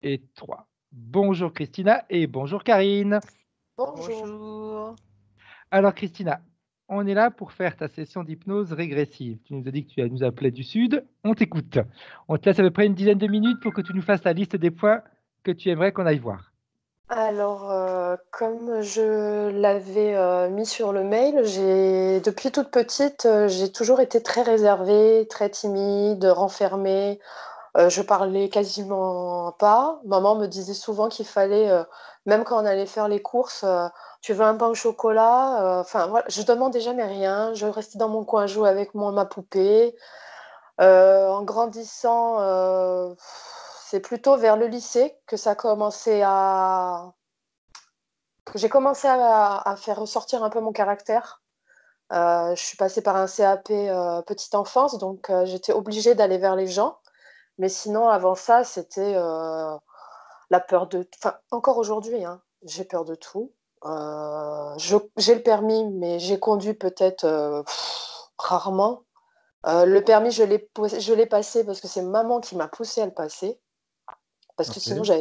Et 3. Bonjour Christina et bonjour Karine. Bonjour. Bonjour. Alors Christina, on est là pour faire ta session d'hypnose régressive. Tu nous as dit que tu nous appelais du Sud. On t'écoute. On te laisse à peu près une dizaine de minutes pour que tu nous fasses la liste des points que tu aimerais qu'on aille voir. Alors, comme je l'avais mis sur le mail, depuis toute petite, j'ai toujours été très réservée, très timide, renfermée. Je parlais quasiment pas. Maman me disait souvent qu'il fallait, même quand on allait faire les courses, tu veux un pain au chocolat? Enfin, voilà, je demandais jamais rien. Je restais dans mon coin, jouer avec ma poupée. En grandissant, c'est plutôt vers le lycée que j'ai commencé à faire ressortir un peu mon caractère. Je suis passée par un CAP, petite enfance, donc j'étais obligée d'aller vers les gens. Mais sinon, avant ça, c'était, la peur de enfin, encore aujourd'hui, hein, j'ai peur de tout. J'ai le permis, mais j'ai conduit peut-être, rarement. Le permis, je l'ai passé parce que c'est maman qui m'a poussée à le passer, parce que sinon OK.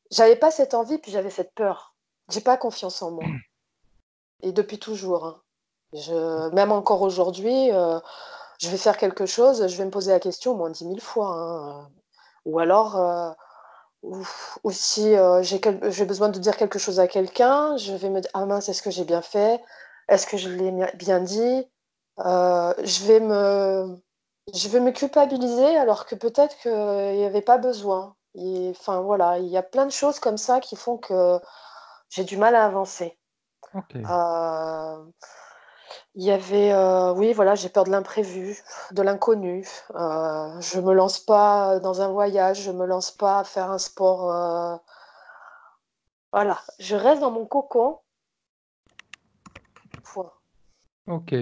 j'avais pas cette envie, puis j'avais cette peur. J'ai pas confiance en moi et depuis toujours, hein. Même encore aujourd'hui, je vais faire quelque chose, je vais me poser la question au moins 10 000 fois, hein, ou alors, ou ou si, j'ai besoin de dire quelque chose à quelqu'un, je vais me dire: «Ah mince, est-ce que j'ai bien fait? Est-ce que je l'ai bien dit?» Heu, je vais me je vais me culpabiliser alors que peut-être qu'il y avait pas besoin et enfin voilà, il y a plein de choses comme ça qui font que j'ai du mal à avancer. OK. Heu, il y avait, oui voilà, j'ai peur de l'imprévu, de l'inconnu. Je me lance pas dans un voyage, je me lance pas à faire un sport, voilà, je reste dans mon cocon, point. OK.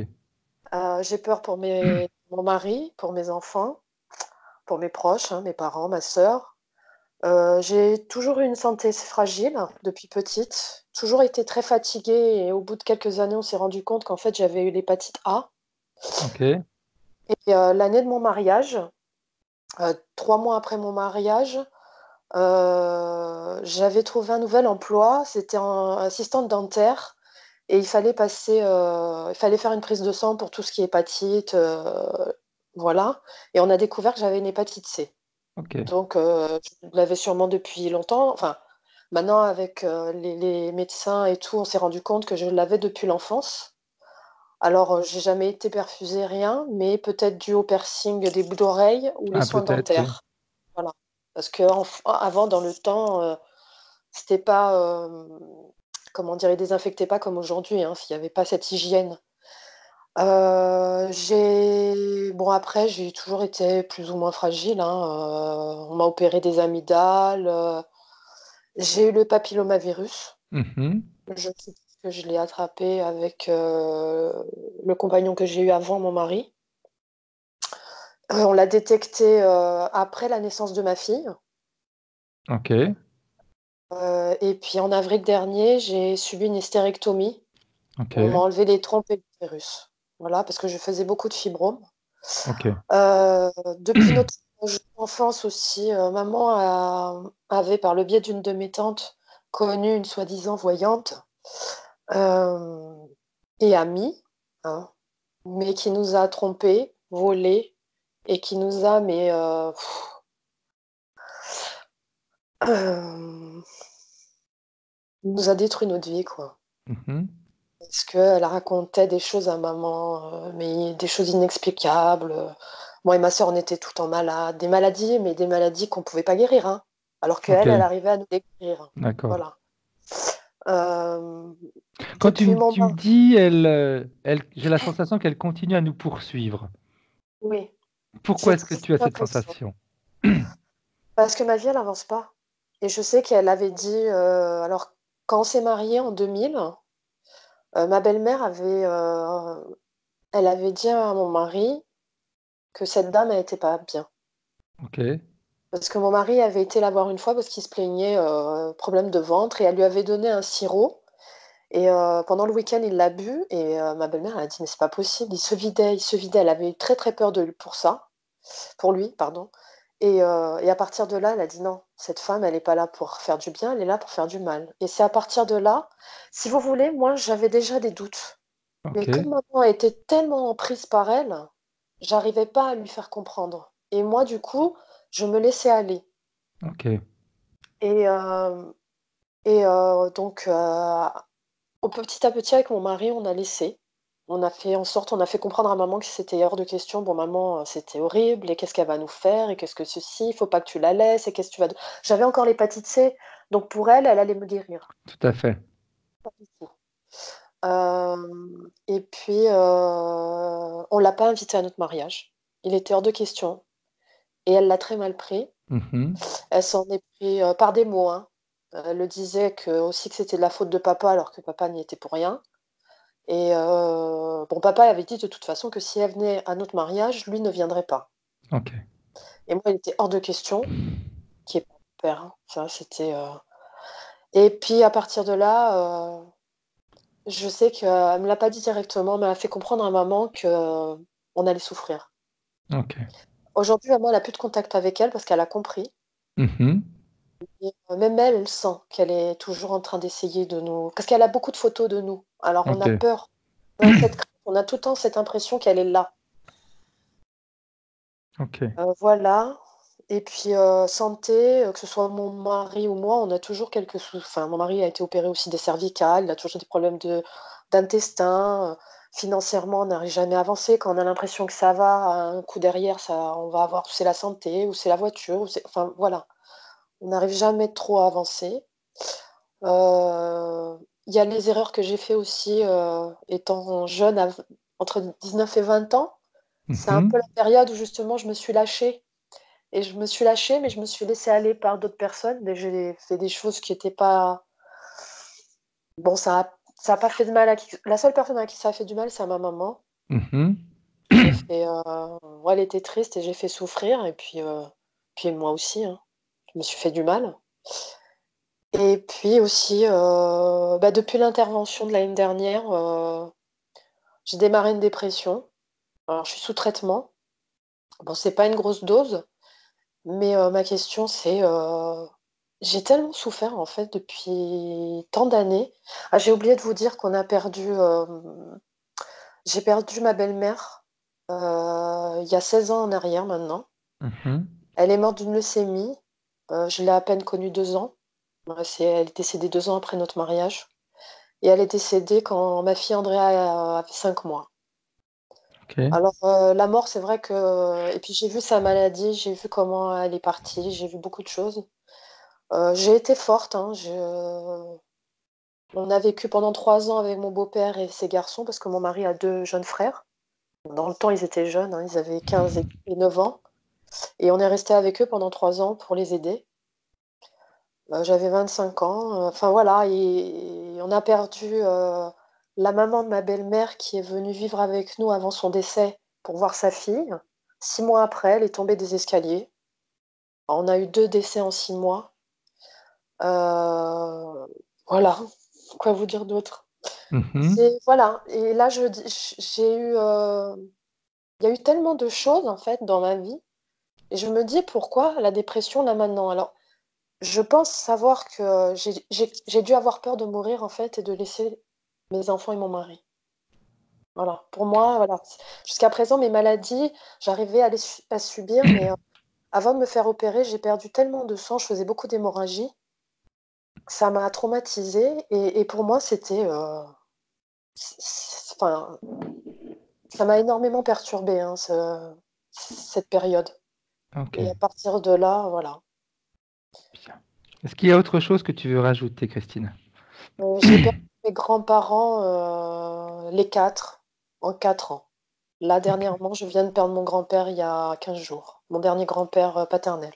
J'ai peur pour mon mari, pour mes enfants, pour mes proches, hein, mes parents, ma sœur. J'ai toujours eu une santé fragile depuis petite, toujours été très fatiguée et au bout de quelques années, on s'est rendu compte qu'en fait, j'avais eu l'hépatite A OK. et l'année de mon mariage, 3 mois après mon mariage, j'avais trouvé un nouvel emploi, c'était en assistante dentaire et il fallait faire une prise de sang pour tout ce qui est hépatite, voilà et on a découvert que j'avais une hépatite C. OK. Donc je l'avais sûrement depuis longtemps, enfin, maintenant avec, les médecins et tout, on s'est rendu compte que je l'avais depuis l'enfance. Alors, j'ai jamais été perfusée, rien, mais peut-être dû au piercing des bouts d'oreilles ou les Ah soins peut-être, oui. dentaires. Voilà. Parce avant dans le temps, c'était pas, comment dire? Ils désinfectaient pas comme aujourd'hui, hein, s'il y avait pas cette hygiène. J'ai bon après, j'ai toujours été plus ou moins fragile, hein, on m'a opéré des amygdales, j'ai eu le papillomavirus. Mmh. Je sais que je l'ai attrapé avec, le compagnon que j'ai eu avant mon mari. On l'a détecté, après la naissance de ma fille, OK. et puis en avril dernier, j'ai subi une hystérectomie. On m'a OK. enlevé les trompes et l'utérus. Voilà, parce que je faisais beaucoup de fibromes. OK. Depuis notre jeune enfance aussi, maman avait, par le biais d'une de mes tantes, connu une soi-disant voyante, hem et amie, hein, mais qui nous a trompés, volés et qui nous a hem, nous a détruit notre vie, quoi. Mmh. Parce qu'elle racontait des choses à maman, mais des choses inexplicables. Moi et ma sœur, on était tout le temps malades, des maladies, mais des maladies qu'on pouvait pas guérir, hein, alors qu'elle, elle OK, arrivait à nous les guérir. d'accord. Voilà. Hem, Quand depuis mon tu me mari dis elle j'ai la sensation qu'elle continue à nous poursuivre. oui, Pourquoi j'ai est-ce que cette tu as cette impression. sensation? Parce que ma vie, elle avance pas et je sais qu'elle avait dit, alors quand on s'est mariés en 2000, ma belle-mère elle avait dit à mon mari que cette dame, elle était pas bien. OK. Parce que mon mari avait été la voir une fois parce qu'il se plaignait, problème de ventre et elle lui avait donné un sirop et pendant le week-end, il l'a bu et ma belle-mère, elle a dit: «Mais c'est pas possible, il se vidait, il se vidait». Elle avait eu très, très peur de lui pour ça, pour lui, pardon Et à partir de là, elle a dit non, cette femme, elle n'est pas là pour faire du bien, elle est là pour faire du mal. Et c'est à partir de là, si vous voulez, moi, j'avais déjà des doutes. Mais Ok, comme maman était tellement prise par elle, j'arrivais pas à lui faire comprendre. Et moi, du coup, je me laissais aller. ok. Et, donc, au petit à petit, avec mon mari, on a laissé. On a fait en sorte, on a fait comprendre à maman que c'était hors de question. Bon, maman, c'était horrible, et qu'est-ce qu'elle va nous faire, et qu'est-ce que ceci, il faut pas que tu la laisses, et qu'est-ce que tu vas. J'avais encore l'hépatite C, donc pour elle, elle allait me guérir. Tout à fait. Pas du tout. Et puis, on l'a pas invitée à notre mariage. Il était hors de question, et elle l'a très mal pris. Mhm. Elle s'en est pris par des mots, hein. Elle le disait aussi que c'était de la faute de papa, alors que papa n'y était pour rien. Et bon, papa avait dit de toute façon que si elle venait à notre mariage, lui ne viendrait pas. Ok. Et moi, il était hors de question qu'il n'y ait pas de père, hein. Ça, c'était. Et puis à partir de là, je sais qu'elle me l'a pas dit directement, mais elle a fait comprendre à maman que on allait souffrir. Ok. Aujourd'hui, maman, elle a plus de contact avec elle parce qu'elle a compris. Mhm. Et même elle, elle sent qu'elle est toujours en train d'essayer de nous. Parce qu'elle a beaucoup de photos de nous. Alors on Ok. a peur. On a cette crainte, on a tout le temps cette impression qu'elle est là. Ok. Voilà. Et puis, santé, que ce soit mon mari ou moi, on a toujours quelques enfin, mon mari a été opéré aussi des cervicales, il a toujours des problèmes d'intestin. Financièrement, on n'arrive jamais à avancer. Quand on a l'impression que ça va, un coup derrière, on va avoir, c'est la santé, ou c'est la voiture, enfin, voilà. On n'arrive jamais trop à avancer. Il y a les erreurs que j'ai fait aussi, étant jeune, entre 19 et 20 ans. C'est un peu Mhm. la période où justement je me suis lâchée. Et je me suis lâchée, mais je me suis laissée aller par d'autres personnes. Mais j'ai fait des choses qui étaient pas. Bon, ça a pas fait de mal à qui. La seule personne à qui ça a fait du mal, c'est à ma maman. Mhm. J'ai fait. Ouais, elle était triste et j'ai fait souffrir. Et puis moi aussi, hein. Je me suis fait du mal. Et puis aussi, bah, depuis l'intervention de l'année dernière, j'ai démarré une dépression. Alors, je suis sous traitement. Bon, c'est pas une grosse dose, mais ma question, c'est j'ai tellement souffert en fait depuis tant d'années. Ah, j'ai oublié de vous dire qu'on a perdu. J'ai perdu ma belle-mère il y a 16 ans en arrière maintenant. Mhm. Elle est morte d'une leucémie. Je l'ai à peine connue 2 ans. Elle est décédée 2 ans après notre mariage. Et elle est décédée quand ma fille Andrea avait 5 mois. Ok. Alors, la mort, c'est vrai que. Et puis j'ai vu sa maladie, j'ai vu comment elle est partie, j'ai vu beaucoup de choses. J'ai été forte, hein. On a vécu pendant 3 ans avec mon beau-père et ses garçons, parce que mon mari a deux jeunes frères. Dans le temps, ils étaient jeunes, hein, ils avaient 15 et 9 ans. Et on est resté avec eux pendant 3 ans pour les aider. J'avais 25 ans. Enfin voilà, et on a perdu la maman de ma belle-mère qui est venue vivre avec nous avant son décès pour voir sa fille. 6 mois après, elle est tombée des escaliers. On a eu 2 décès en 6 mois. Euh, voilà, quoi vous dire d'autre? Mhm. Voilà. Et là, j'ai eu, il y a eu tellement de choses en fait dans ma vie, et je me dis pourquoi la dépression là maintenant. Alors, je pense savoir que j'ai dû avoir peur de mourir en fait et de laisser mes enfants et mon mari. Voilà. Pour moi, voilà. Jusqu'à présent, mes maladies, j'arrivais à subir, mais avant de me faire opérer, j'ai perdu tellement de sang, je faisais beaucoup d'hémorragie. Ça m'a traumatisée, et pour moi, c'était, enfin, ça m'a énormément perturbée, hein, cette période. Ok. Et à partir de là, voilà. Bien. Est-ce qu'il y a autre chose que tu veux rajouter, Christine? J'ai perdu mes grands-parents, les quatre, en 4 ans. Là, Ok. dernièrement, je viens de perdre mon grand-père il y a 15 jours, mon dernier grand-père paternel.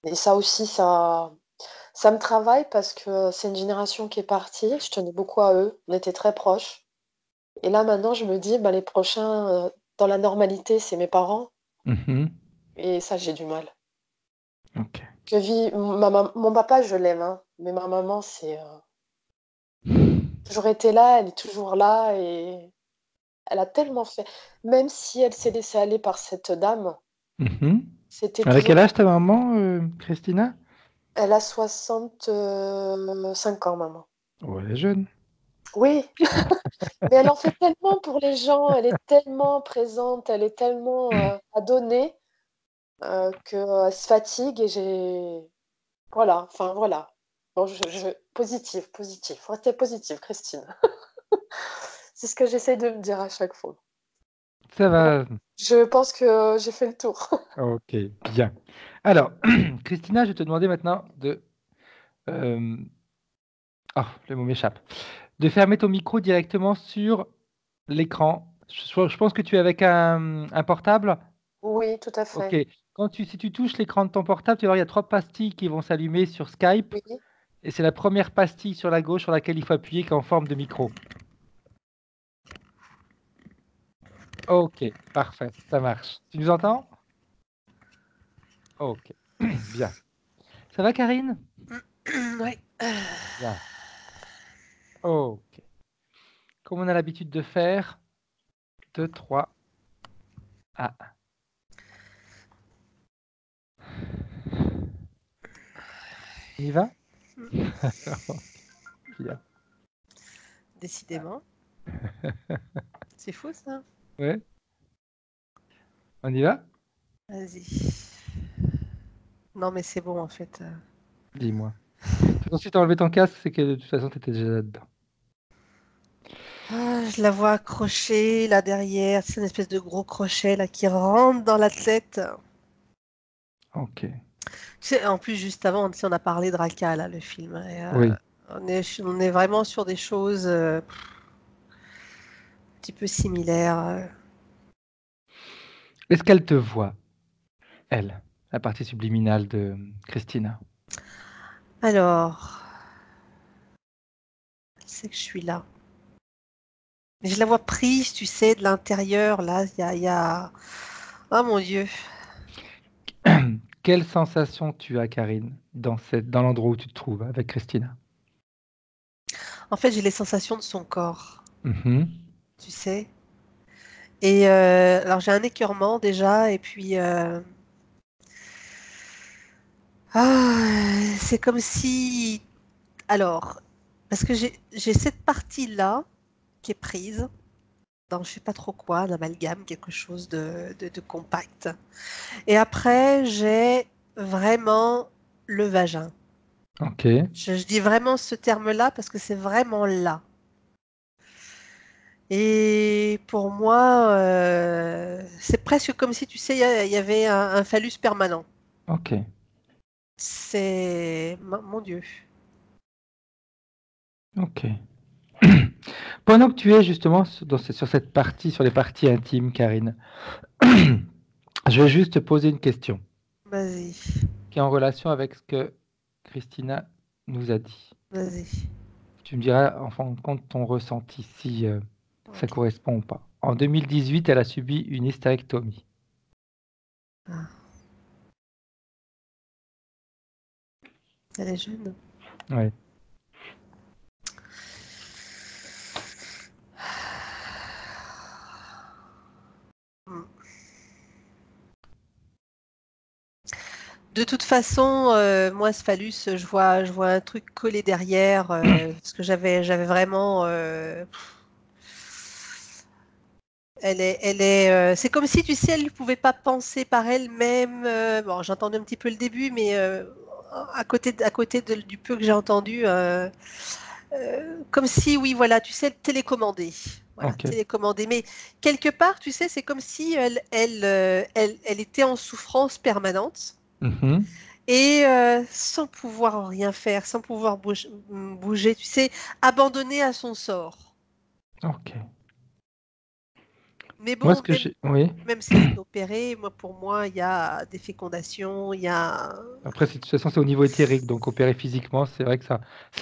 Et ça aussi, ça me travaille parce que c'est une génération qui est partie. Je tenais beaucoup à eux, on était très proches. Et là, maintenant, je me dis, bah, les prochains, dans la normalité, c'est mes parents. Mhm. Et ça, j'ai du mal. Ok. Mon papa, je l'aime, hein, mais ma maman, c'est toujours été là, elle est toujours là, et elle a tellement fait. Même si elle s'est laissée aller par cette dame, Mhm. C'était Avec quel toujours. âge ta maman, Christina? Elle a 65 ans, maman. Oh, elle est jeune. Oui, mais elle en fait tellement pour les gens, elle est tellement présente, elle est tellement à donner qu'elle se fatigue et j'ai. Voilà, enfin voilà. Bon, positif, positif. Restez positive, Christine. C'est ce que j'essaie de me dire à chaque fois. Ça Bon, va. je pense que j'ai fait le tour. Ok, bien. Alors, Christina, je vais te demander maintenant de... euh, Oh, le mot m'échappe. De fermer ton micro directement sur l'écran. Je pense que tu es avec un portable. Oui, tout à Ok. fait. Si tu touches l'écran de ton portable, tu vas voir, il y a 3 pastilles qui vont s'allumer sur Skype. Oui, Et c'est la première pastille sur la gauche sur laquelle il faut appuyer qui est en forme de micro. Ok, parfait, ça marche. Tu nous entends? Ok, bien. Ça va, Karine? oui. Bien. Ok. Comme on a l'habitude de faire, 2, 3. Ah, on y va? Bien. Décidément. C'est fou ça. Ouais, on y va? Vas-y. Non, mais c'est bon en fait. Dis-moi. Si tu as enlevé ton casque, c'est que de toute façon, tu étais déjà là-dedans. Ah, je la vois accrochée là derrière. C'est une espèce de gros crochet là qui rentre dans la tête. Ok. Tu sais, en plus, juste avant, tu sais, on a parlé de Raka, là, le film. Et, Oui. on est vraiment sur des choses un petit peu similaires. Est-ce qu'elle te voit, elle, la partie subliminale de Christina? Alors, elle sait que je suis là. Mais je la vois prise, tu sais, de l'intérieur, là. Il y a... Oh mon Dieu. Quelle sensation tu as, Karine, dans l'endroit où tu te trouves avec Christina? En fait, j'ai les sensations de son corps, Mhm. tu sais. Et alors, j'ai un écœurement déjà, et puis... c'est comme si... Alors, parce que j'ai cette partie-là qui est prise dans je sais pas trop quoi, un amalgame, quelque chose de compact. Et après, j'ai vraiment le vagin. Ok. Je dis vraiment ce terme-là parce que c'est vraiment là. Et pour moi, c'est presque comme si, tu sais, il y avait un phallus permanent. Ok. C'est... Mon Dieu. Ok. Pendant que tu es justement sur cette partie, sur les parties intimes, Karine, je vais juste te poser une question Vas-y, qui est en relation avec ce que Christina nous a dit. vas-y. Tu me diras en fin de compte ton ressenti si ça Ok. correspond ou pas. En 2018, elle a subi une hystérectomie. Ah, elle est jeune. Ouais. Hmm. De toute façon, moi, ce phallus, je vois un truc collé derrière, parce que j'avais vraiment. C'est comme si, tu sais, elle ne pouvait pas penser par elle-même. Bon, j'ai entendu un petit peu le début, mais du peu que j'ai entendu, comme si, oui, voilà, tu sais, télécommandée. Voilà, Ok. télécommandée. Mais quelque part, tu sais, c'est comme si elle était en souffrance permanente. Mhm. Et sans pouvoir rien faire, sans pouvoir bouger, tu sais, abandonnée à son sort. Ok. Mais Moi, ce bon, que j'ai... Oui. même si c'est opéré, pour moi, il y a des fécondations, il y a... Après, de toute façon, c'est au niveau éthérique, donc opérer physiquement, c'est vrai que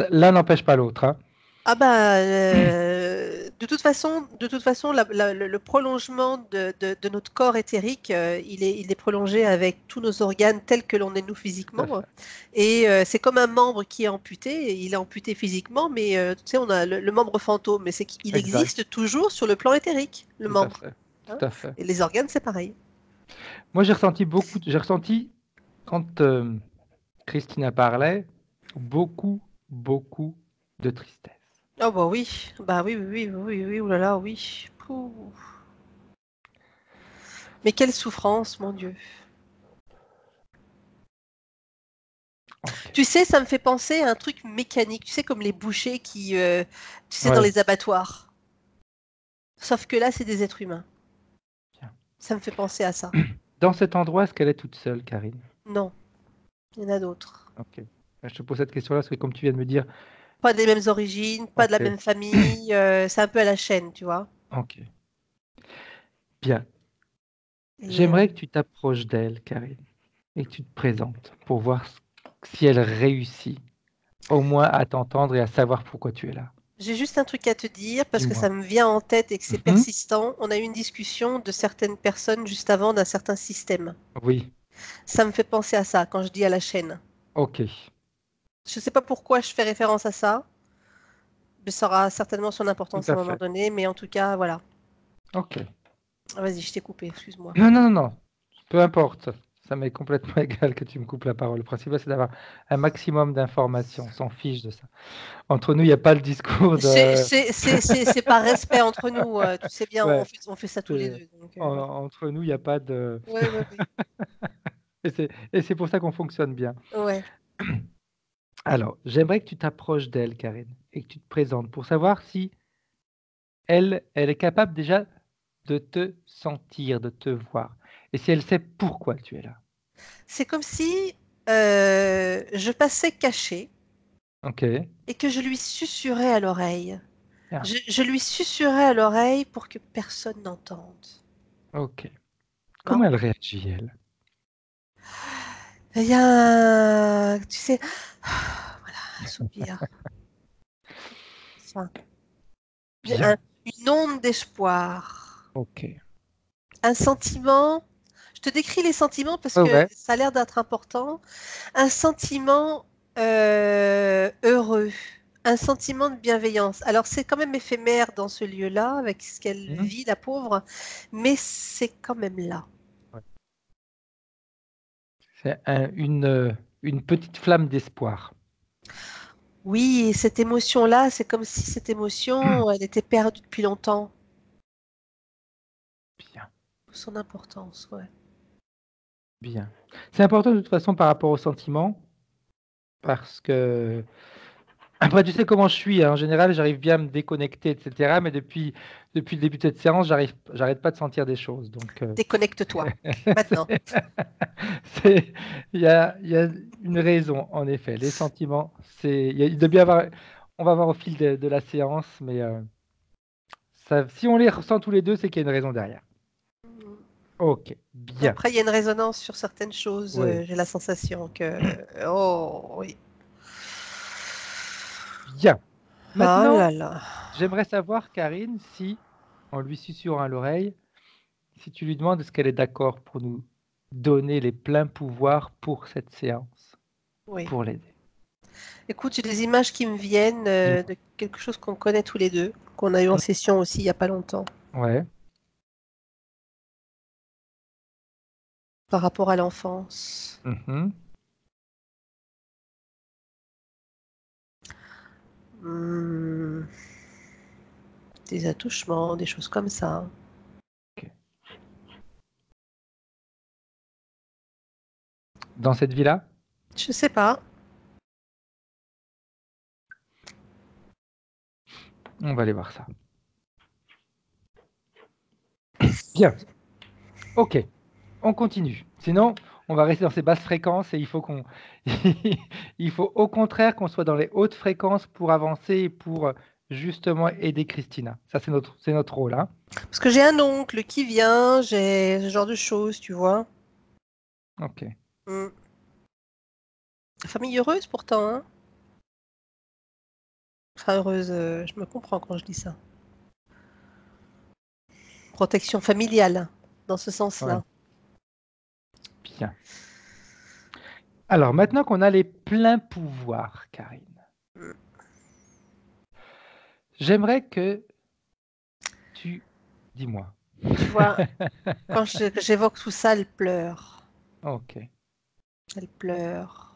l'un n'empêche pas l'autre, hein. Ah bah, de toute façon, le prolongement de notre corps éthérique, il est prolongé avec tous nos organes tels que l'on est nous Tout à physiquement. fait. Et c'est comme un membre qui est amputé. Il est amputé physiquement, mais tu sais, on a le membre fantôme, mais c'est qu'il Exact. existe toujours sur le plan éthérique, le Tout à membre. fait. Hein. Tout à fait. Et les organes, c'est pareil. Moi, j'ai ressenti quand Christina parlait, beaucoup de tristesse. Oh bah oui, oh là là, oui. Pouh. Mais quelle souffrance, mon Dieu. Ok. Tu sais, ça me fait penser à un truc mécanique, tu sais, comme les bouchers qui, tu sais, dans Ouais. les abattoirs. Sauf que là, c'est des êtres humains. Bien. Ça me fait penser à ça. Dans cet endroit, est-ce qu'elle est toute seule, Karine? Non, il y en a d'autres. Ok. Je te pose cette question-là parce que comme tu viens de me dire, Pas des mêmes origines, pas de la ok, même famille, c'est un peu à la chaîne, tu vois. ok, bien. Et, J'aimerais que tu t'approches d'elle, Karine, et que tu te présentes pour voir si elle réussit au moins à t'entendre et à savoir pourquoi tu es là. j'ai juste un truc à te dire parce que Dis-moi. ça me vient en tête et que c'est Mhm. persistant. On a eu une discussion de certaines personnes juste avant d'un certain système. Oui, Ça me fait penser à ça quand je dis à la chaîne. ok, Je ne sais pas pourquoi je fais référence à ça, mais ça aura certainement son tout importance à à un moment fait. donné. Mais en tout cas, voilà. Ok. Ah, vas-y, je t'ai coupé, excuse-moi. Non, peu importe. Ça m'est complètement égal que tu me coupes la parole. Le principal, c'est d'avoir un maximum d'informations. On s'en fiche de ça. Entre nous, il n'y a pas le discours de... C'est par respect entre nous, tu sais bien, Ouais, on fait ça tous les c'est- deux. Donc, voilà. entre nous, il n'y a pas de... Ouais. Et c'est pour ça qu'on fonctionne bien. Ouais. Alors, j'aimerais que tu t'approches d'elle, Karine, et que tu te présentes pour savoir si elle est capable déjà de te sentir, de te voir. Et si elle sait pourquoi tu es là. C'est comme si je passais cachée Ok, et que je lui susurrais à l'oreille. bien, Je lui susurrais à l'oreille pour que personne n'entende. ok. Non? Comment elle réagit, elle? Il y a un, tu sais, voilà, un soupir. Enfin, Bien, une onde d'espoir. ok. Un sentiment. Je te décris les sentiments parce Ouais, que ouais, ça a l'air d'être important. Un sentiment heureux, un sentiment de bienveillance. Alors c'est quand même éphémère dans ce lieu-là, avec ce qu'elle mhm, vit, la pauvre, mais c'est quand même là. ouais. C'est une petite flamme d'espoir. Oui, et cette émotion-là, c'est comme si cette émotion, elle était perdue depuis longtemps. Bien, Son importance, ouais. bien. C'est important de toute façon par rapport au sentiment, parce que après, tu sais comment je suis, hein. En général, j'arrive bien à me déconnecter, etc. Mais depuis le début de cette séance, j'arrête pas de sentir des choses. Donc, Déconnecte-toi, maintenant. c'est- il y a une raison, en effet. Les sentiments, il doit bien avoir, on va voir au fil de la séance, mais si on les ressent tous les deux, c'est qu'il y a une raison derrière. Ok, bien. Après, il y a une résonance sur certaines choses. Oui, J'ai la sensation que... Oh, oui. bien. Ah Maintenant, là là. j'aimerais savoir, Karine, si, en lui susurrant à l'oreille, si tu lui demandes est-ce qu'elle est d'accord pour nous donner les pleins pouvoirs pour cette séance, Oui. pour l'aider. Écoute, j'ai des images qui me viennent Dis-moi. de quelque chose qu'on connaît tous les deux, qu'on a eu en session aussi il n'y a pas longtemps, Ouais. par rapport à l'enfance. Mhm. Hmm, des attouchements, des choses comme ça. Ok. Dans cette vie-là, Je sais pas. on va aller voir ça. Bien. Ok. On continue. Sinon, on va rester dans ces basses fréquences et il faut il faut au contraire qu'on soit dans les hautes fréquences pour avancer et pour justement aider Christina. Ça, c'est notre rôle, hein. Parce que j'ai un oncle qui vient, j'ai ce genre de choses, tu vois. Ok. Hmm. Famille heureuse pourtant, hein. Enfin, heureuse, je me comprends quand je dis ça. Protection familiale, dans ce Ouais. sens-là. Bien. Alors, maintenant qu'on a les pleins pouvoirs, Karine, Hmm. j'aimerais que tu... Dis-moi. Tu vois, quand j'évoque tout ça, elle pleure. Ok. Elle pleure.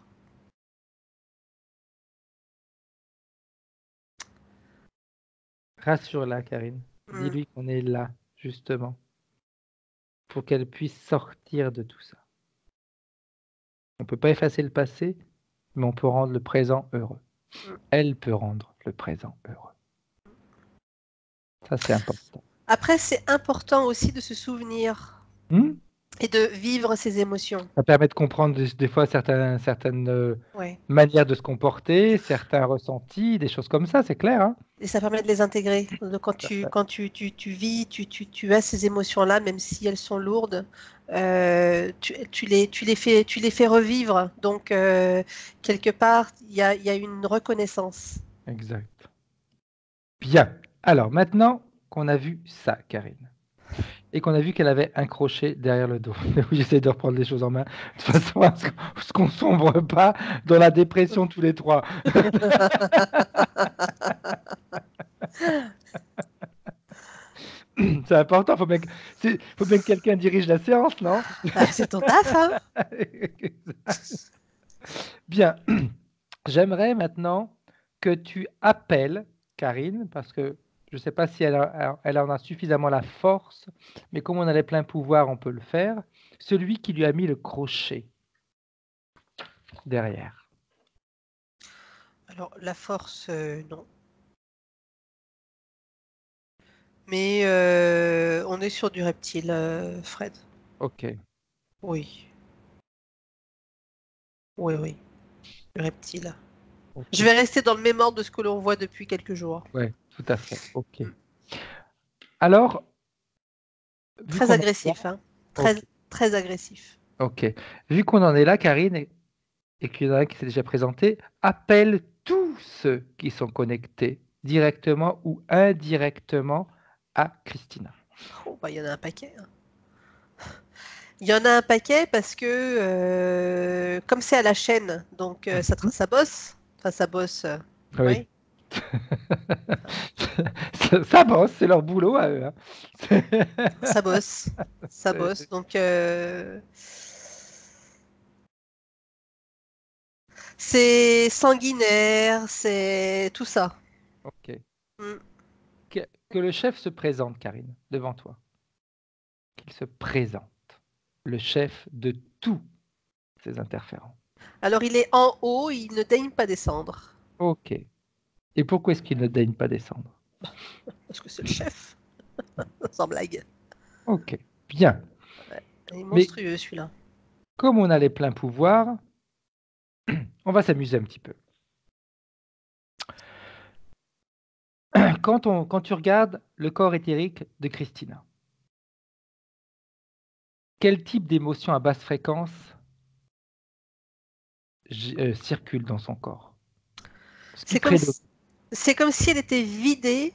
Rassure-la, Karine. Hmm. Dis-lui qu'on est là, justement, pour qu'elle puisse sortir de tout ça. On ne peut pas effacer le passé, mais on peut rendre le présent heureux. Mm. Elle peut rendre le présent heureux. Ça, c'est important. Après, c'est important aussi de se souvenir Hmm. et de vivre ses émotions. Ça permet de comprendre des fois certaines Ouais. manières de se comporter, certains ressentis, des choses comme ça, c'est clair. Hein. Et ça permet de les intégrer. Quand Tout à fait. tu vis, tu as ces émotions-là, même si elles sont lourdes, tu les fais revivre. Donc, quelque part, il y a une reconnaissance. Exact. Bien. Alors, maintenant qu'on a vu ça, Karine, et qu'on a vu qu'elle avait un crochet derrière le dos, j'essaie de reprendre les choses en main, de façon à ce qu'on sombre pas dans la dépression tous les trois. C'est important, faut bien que quelqu'un dirige la séance, non? Ah, c'est ton taf, hein? Bien, j'aimerais maintenant que tu appelles Karine, parce que je ne sais pas si elle en a suffisamment la force, mais comme on a les pleins pouvoirs, on peut le faire. Celui qui lui a mis le crochet derrière. Alors, la force, non. Mais on est sur du reptile, Fred. Ok. Oui, oui. Du reptile. Ok. Je vais rester dans le même ordre de ce que l'on voit depuis quelques jours. Ouais, tout à fait. Ok. Alors, vu Très qu'on en est là, agressif, hein. ok. Très agressif. Ok. Vu qu'on en est là, Karine, et qu'il y en a un qui s'est déjà présenté, appelle tous ceux qui sont connectés directement ou indirectement à Christina. Oh, bah, il y en a un paquet, hein. Il y en a un paquet parce que, comme c'est à la chaîne, donc ça bosse. Enfin, ça bosse. Oui. Oui, Ça bosse, c'est leur boulot à eux. Hein. ça bosse. Ça bosse. C'est- Donc, c'est sanguinaire, c'est tout ça. Ok. Mm. Que le chef se présente, Karine, devant toi. Qu'il se présente. Le chef de tous ces interférents. Alors, il est en haut, il ne daigne pas descendre. Ok. Et pourquoi est-ce qu'il ne daigne pas descendre? Parce que c'est le chef, sans blague. Ok. Bien. Il est Mais monstrueux, celui-là. comme on a les pleins pouvoirs, on va s'amuser un petit peu. Quand tu regardes le corps éthérique de Christina, quel type d'émotion à basse fréquence circule dans son corps? Ce qui C'est comme, prédomine. c'est comme si elle était vidée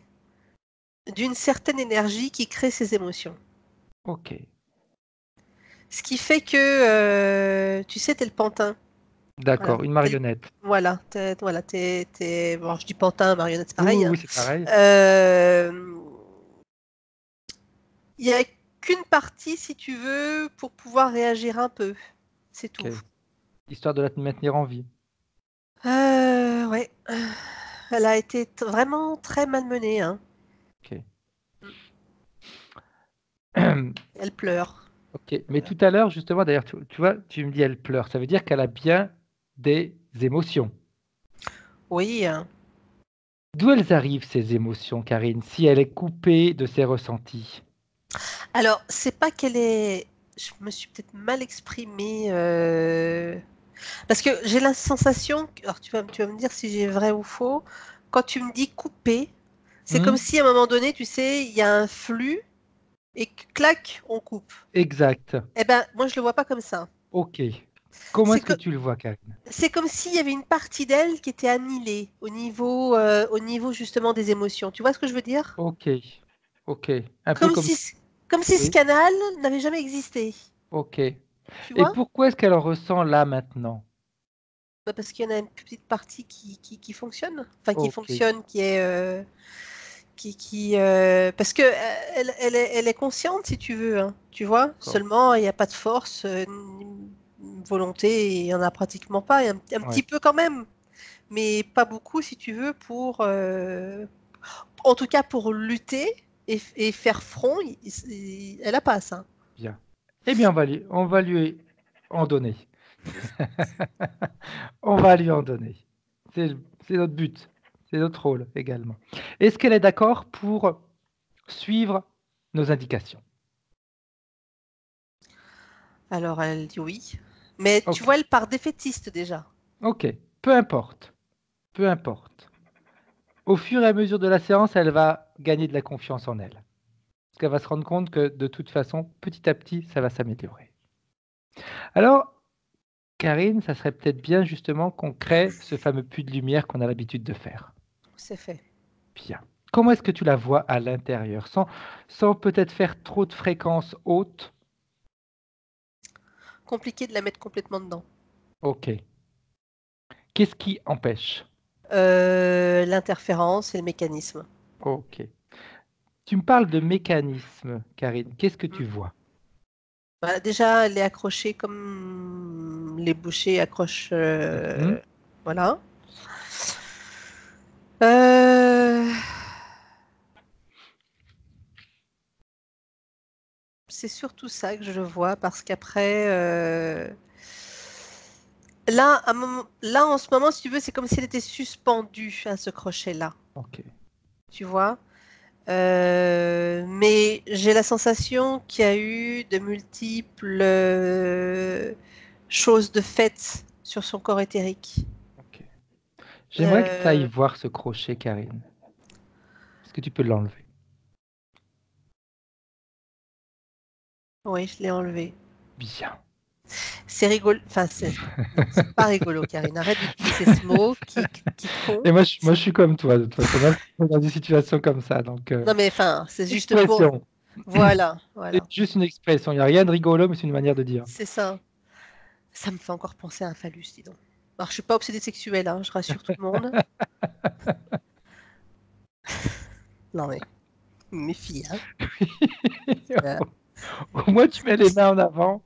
d'une certaine énergie qui crée ses émotions. Ok. Ce qui fait que, tu sais, t'es le pantin. Voilà. D'accord. Une marionnette. Bon, je dis pantin, marionnette, c'est Oui, oui, pareil, hein. oui, c'est pareil. Il n'y a qu'une partie, si tu veux, pour pouvoir réagir un peu. C'est Ok. tout. Histoire de la maintenir en vie. Ouais. Elle a été vraiment très malmenée, hein. Ok. Elle pleure. Ok. Mais tout à l'heure, justement, d'ailleurs, tu vois, tu me dis elle pleure. Ça veut dire qu'elle a bien des émotions. Oui, hein. D'où elles arrivent ces émotions, Karine, si elle est coupée de ses ressentis? Alors, c'est pas qu'elle est. Je me suis peut-être mal exprimée. Parce que j'ai la sensation. Alors, tu vas me dire si j'ai vrai ou faux. Quand tu me dis couper, c'est comme Hmm. si à un moment donné, tu sais, il y a un flux et clac, on coupe. Exact. Eh ben, moi, je le vois pas comme ça. Ok. Comment C'est est-ce que que tu le vois, Karine? c'est comme s'il y avait une partie d'elle qui était annihilée au niveau justement des émotions. Tu vois ce que je veux dire? Ok. Ok. Un peu Comme comme... si, comme si ce Oui. canal n'avait jamais existé. Ok. Tu Et vois? pourquoi est-ce qu'elle en ressent là maintenant? Bah, parce qu'il y en a une petite partie qui fonctionne, enfin qui Ok. fonctionne, Parce que elle est consciente, si tu veux, hein, tu vois. D'accord. Seulement, il n'y a pas de force, une volonté, il n'y en a pratiquement pas. Un Ouais. petit peu quand même, mais pas beaucoup, si tu veux, en tout cas pour lutter et faire front, elle a pas ça. Bien. Eh bien, on va lui en donner. On va lui en donner. C'est notre but. C'est notre rôle également. Est-ce qu'elle est d'accord pour suivre nos indications? Alors elle dit oui. Mais tu Ok. vois, elle part défaitiste déjà. Ok. Peu importe. Peu importe. Au fur et à mesure de la séance, elle va gagner de la confiance en elle. Parce qu'elle va se rendre compte que de toute façon, petit à petit, ça va s'améliorer. Alors, Karine, ça serait peut-être bien justement qu'on crée ce fameux puits de lumière qu'on a l'habitude de faire. C'est fait. Bien. Comment est-ce que tu la vois à l'intérieur, sans peut-être faire trop de fréquences hautes? Compliqué de la mettre complètement dedans. Ok. Qu'est-ce qui empêche? L'interférence et le mécanisme. Ok. Tu me parles de mécanisme, Karine. Qu'est-ce que tu vois? Bah, déjà, elle est accrochée comme les bouchers accrochent. Mhm. Voilà. Euh, C'est surtout ça que je vois parce qu'après, là, là, en ce moment, si tu veux, c'est comme si elle était suspendue à ce crochet-là. Ok. Tu vois? Mais j'ai la sensation qu'il y a eu de multiples choses de faites sur son corps éthérique. Ok. J'aimerais que tu ailles Euh, voir ce crochet, Karine. Est-ce que tu peux l'enlever? oui, je l'ai enlevé. Bien. C'est rigolo. Enfin, non, c'est pas rigolo, Karine. Arrête d'utiliser ce mot qui est con. Et moi, je suis comme toi, de toute façon, même dans des situations comme ça. Donc, Non, mais enfin, c'est juste pour. expression. Voilà, C'est voilà. juste une expression. Il n'y a rien de rigolo, mais c'est une manière de dire. C'est ça. Ça me fait encore penser à un phallus, dis donc. Alors, je suis pas obsédée sexuelle, hein, je rassure tout le monde. Non, mais méfie, hein. Euh, Au moins, tu mets les mains en avant.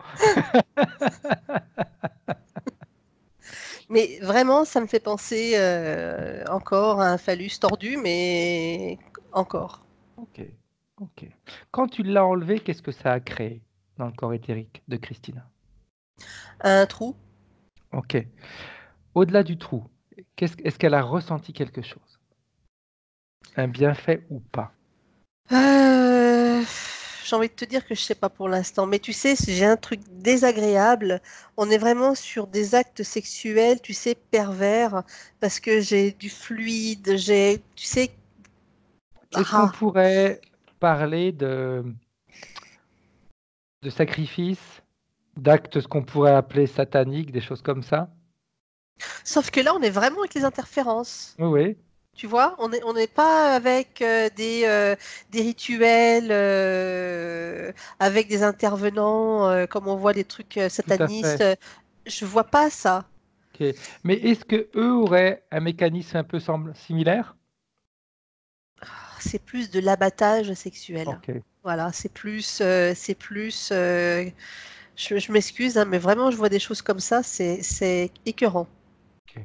Mais vraiment, ça me fait penser encore à un phallus tordu, mais encore. Ok, ok. Quand tu l'as enlevé, qu'est-ce que ça a créé dans le corps éthérique de Christina? Un trou. Ok. Au-delà du trou, est-ce qu'elle a ressenti quelque chose? Un bienfait ou pas? Euh, J'ai envie de te dire que je sais pas pour l'instant, mais tu sais, j'ai un truc désagréable. On est vraiment sur des actes sexuels, tu sais, pervers, parce que j'ai du fluide, tu sais, Est-ce qu'on ah. pourrait parler de sacrifices, d'actes, ce qu'on pourrait appeler sataniques, des choses comme ça? Sauf que là, on est vraiment avec les interférences. Oui, oui, Tu vois, on n'est pas avec des rituels, avec des intervenants, comme on voit des trucs tout à satanistes. fait. Je vois pas ça. Ok. Mais est-ce que eux auraient un mécanisme un peu similaire? C'est plus de l'abattage sexuel. Ok, Voilà, c'est plus. Je m'excuse, hein, mais vraiment, je vois des choses comme ça, c'est écœurant. ok.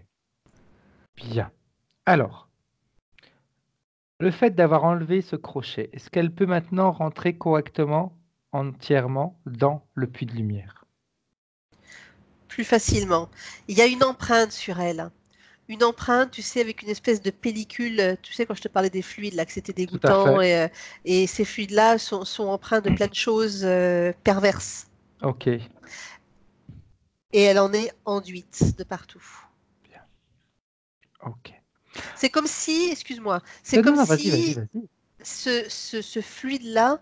Bien. Alors, le fait d'avoir enlevé ce crochet, est-ce qu'elle peut maintenant rentrer correctement, entièrement, dans le puits de lumière? Plus facilement. Il y a une empreinte sur elle. Une empreinte, tu sais, avec une espèce de pellicule. Tu sais, quand je te parlais des fluides, là, que c'était Tout à dégoûtant. fait. Et ces fluides-là sont empreints de plein de choses perverses. Ok. Et elle en est enduite de partout. Bien. Ok. C'est comme si, excuse-moi, c'est Non, comme non, vas-y, vas-y, si vas-y. ce fluide-là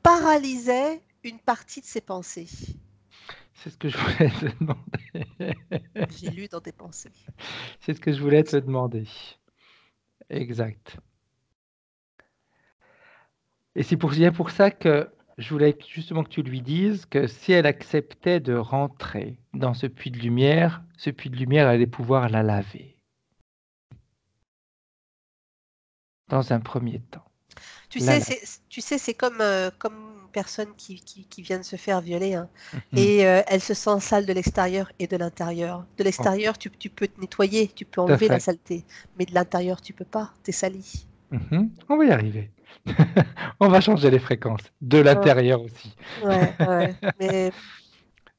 paralysait une partie de ses pensées. C'est ce que je voulais te demander. J'ai lu dans tes pensées. C'est ce que je voulais te demander. Exact. Et c'est bien pour ça que je voulais justement que tu lui dises que si elle acceptait de rentrer dans ce puits de lumière, ce puits de lumière allait pouvoir la laver dans un premier temps. Tu Là, sais, là. c'est comme une personne qui vient de se faire violer, hein, Mhm. et elle se sent sale de l'extérieur et de l'intérieur. De Oh, l'extérieur, tu peux te nettoyer, tu peux tout à enlever la fait. saleté, mais de l'intérieur, tu peux pas, t'es sali. Mhm. On va y arriver. On va changer les fréquences. De Ouais, l'intérieur aussi. ouais, ouais. Mais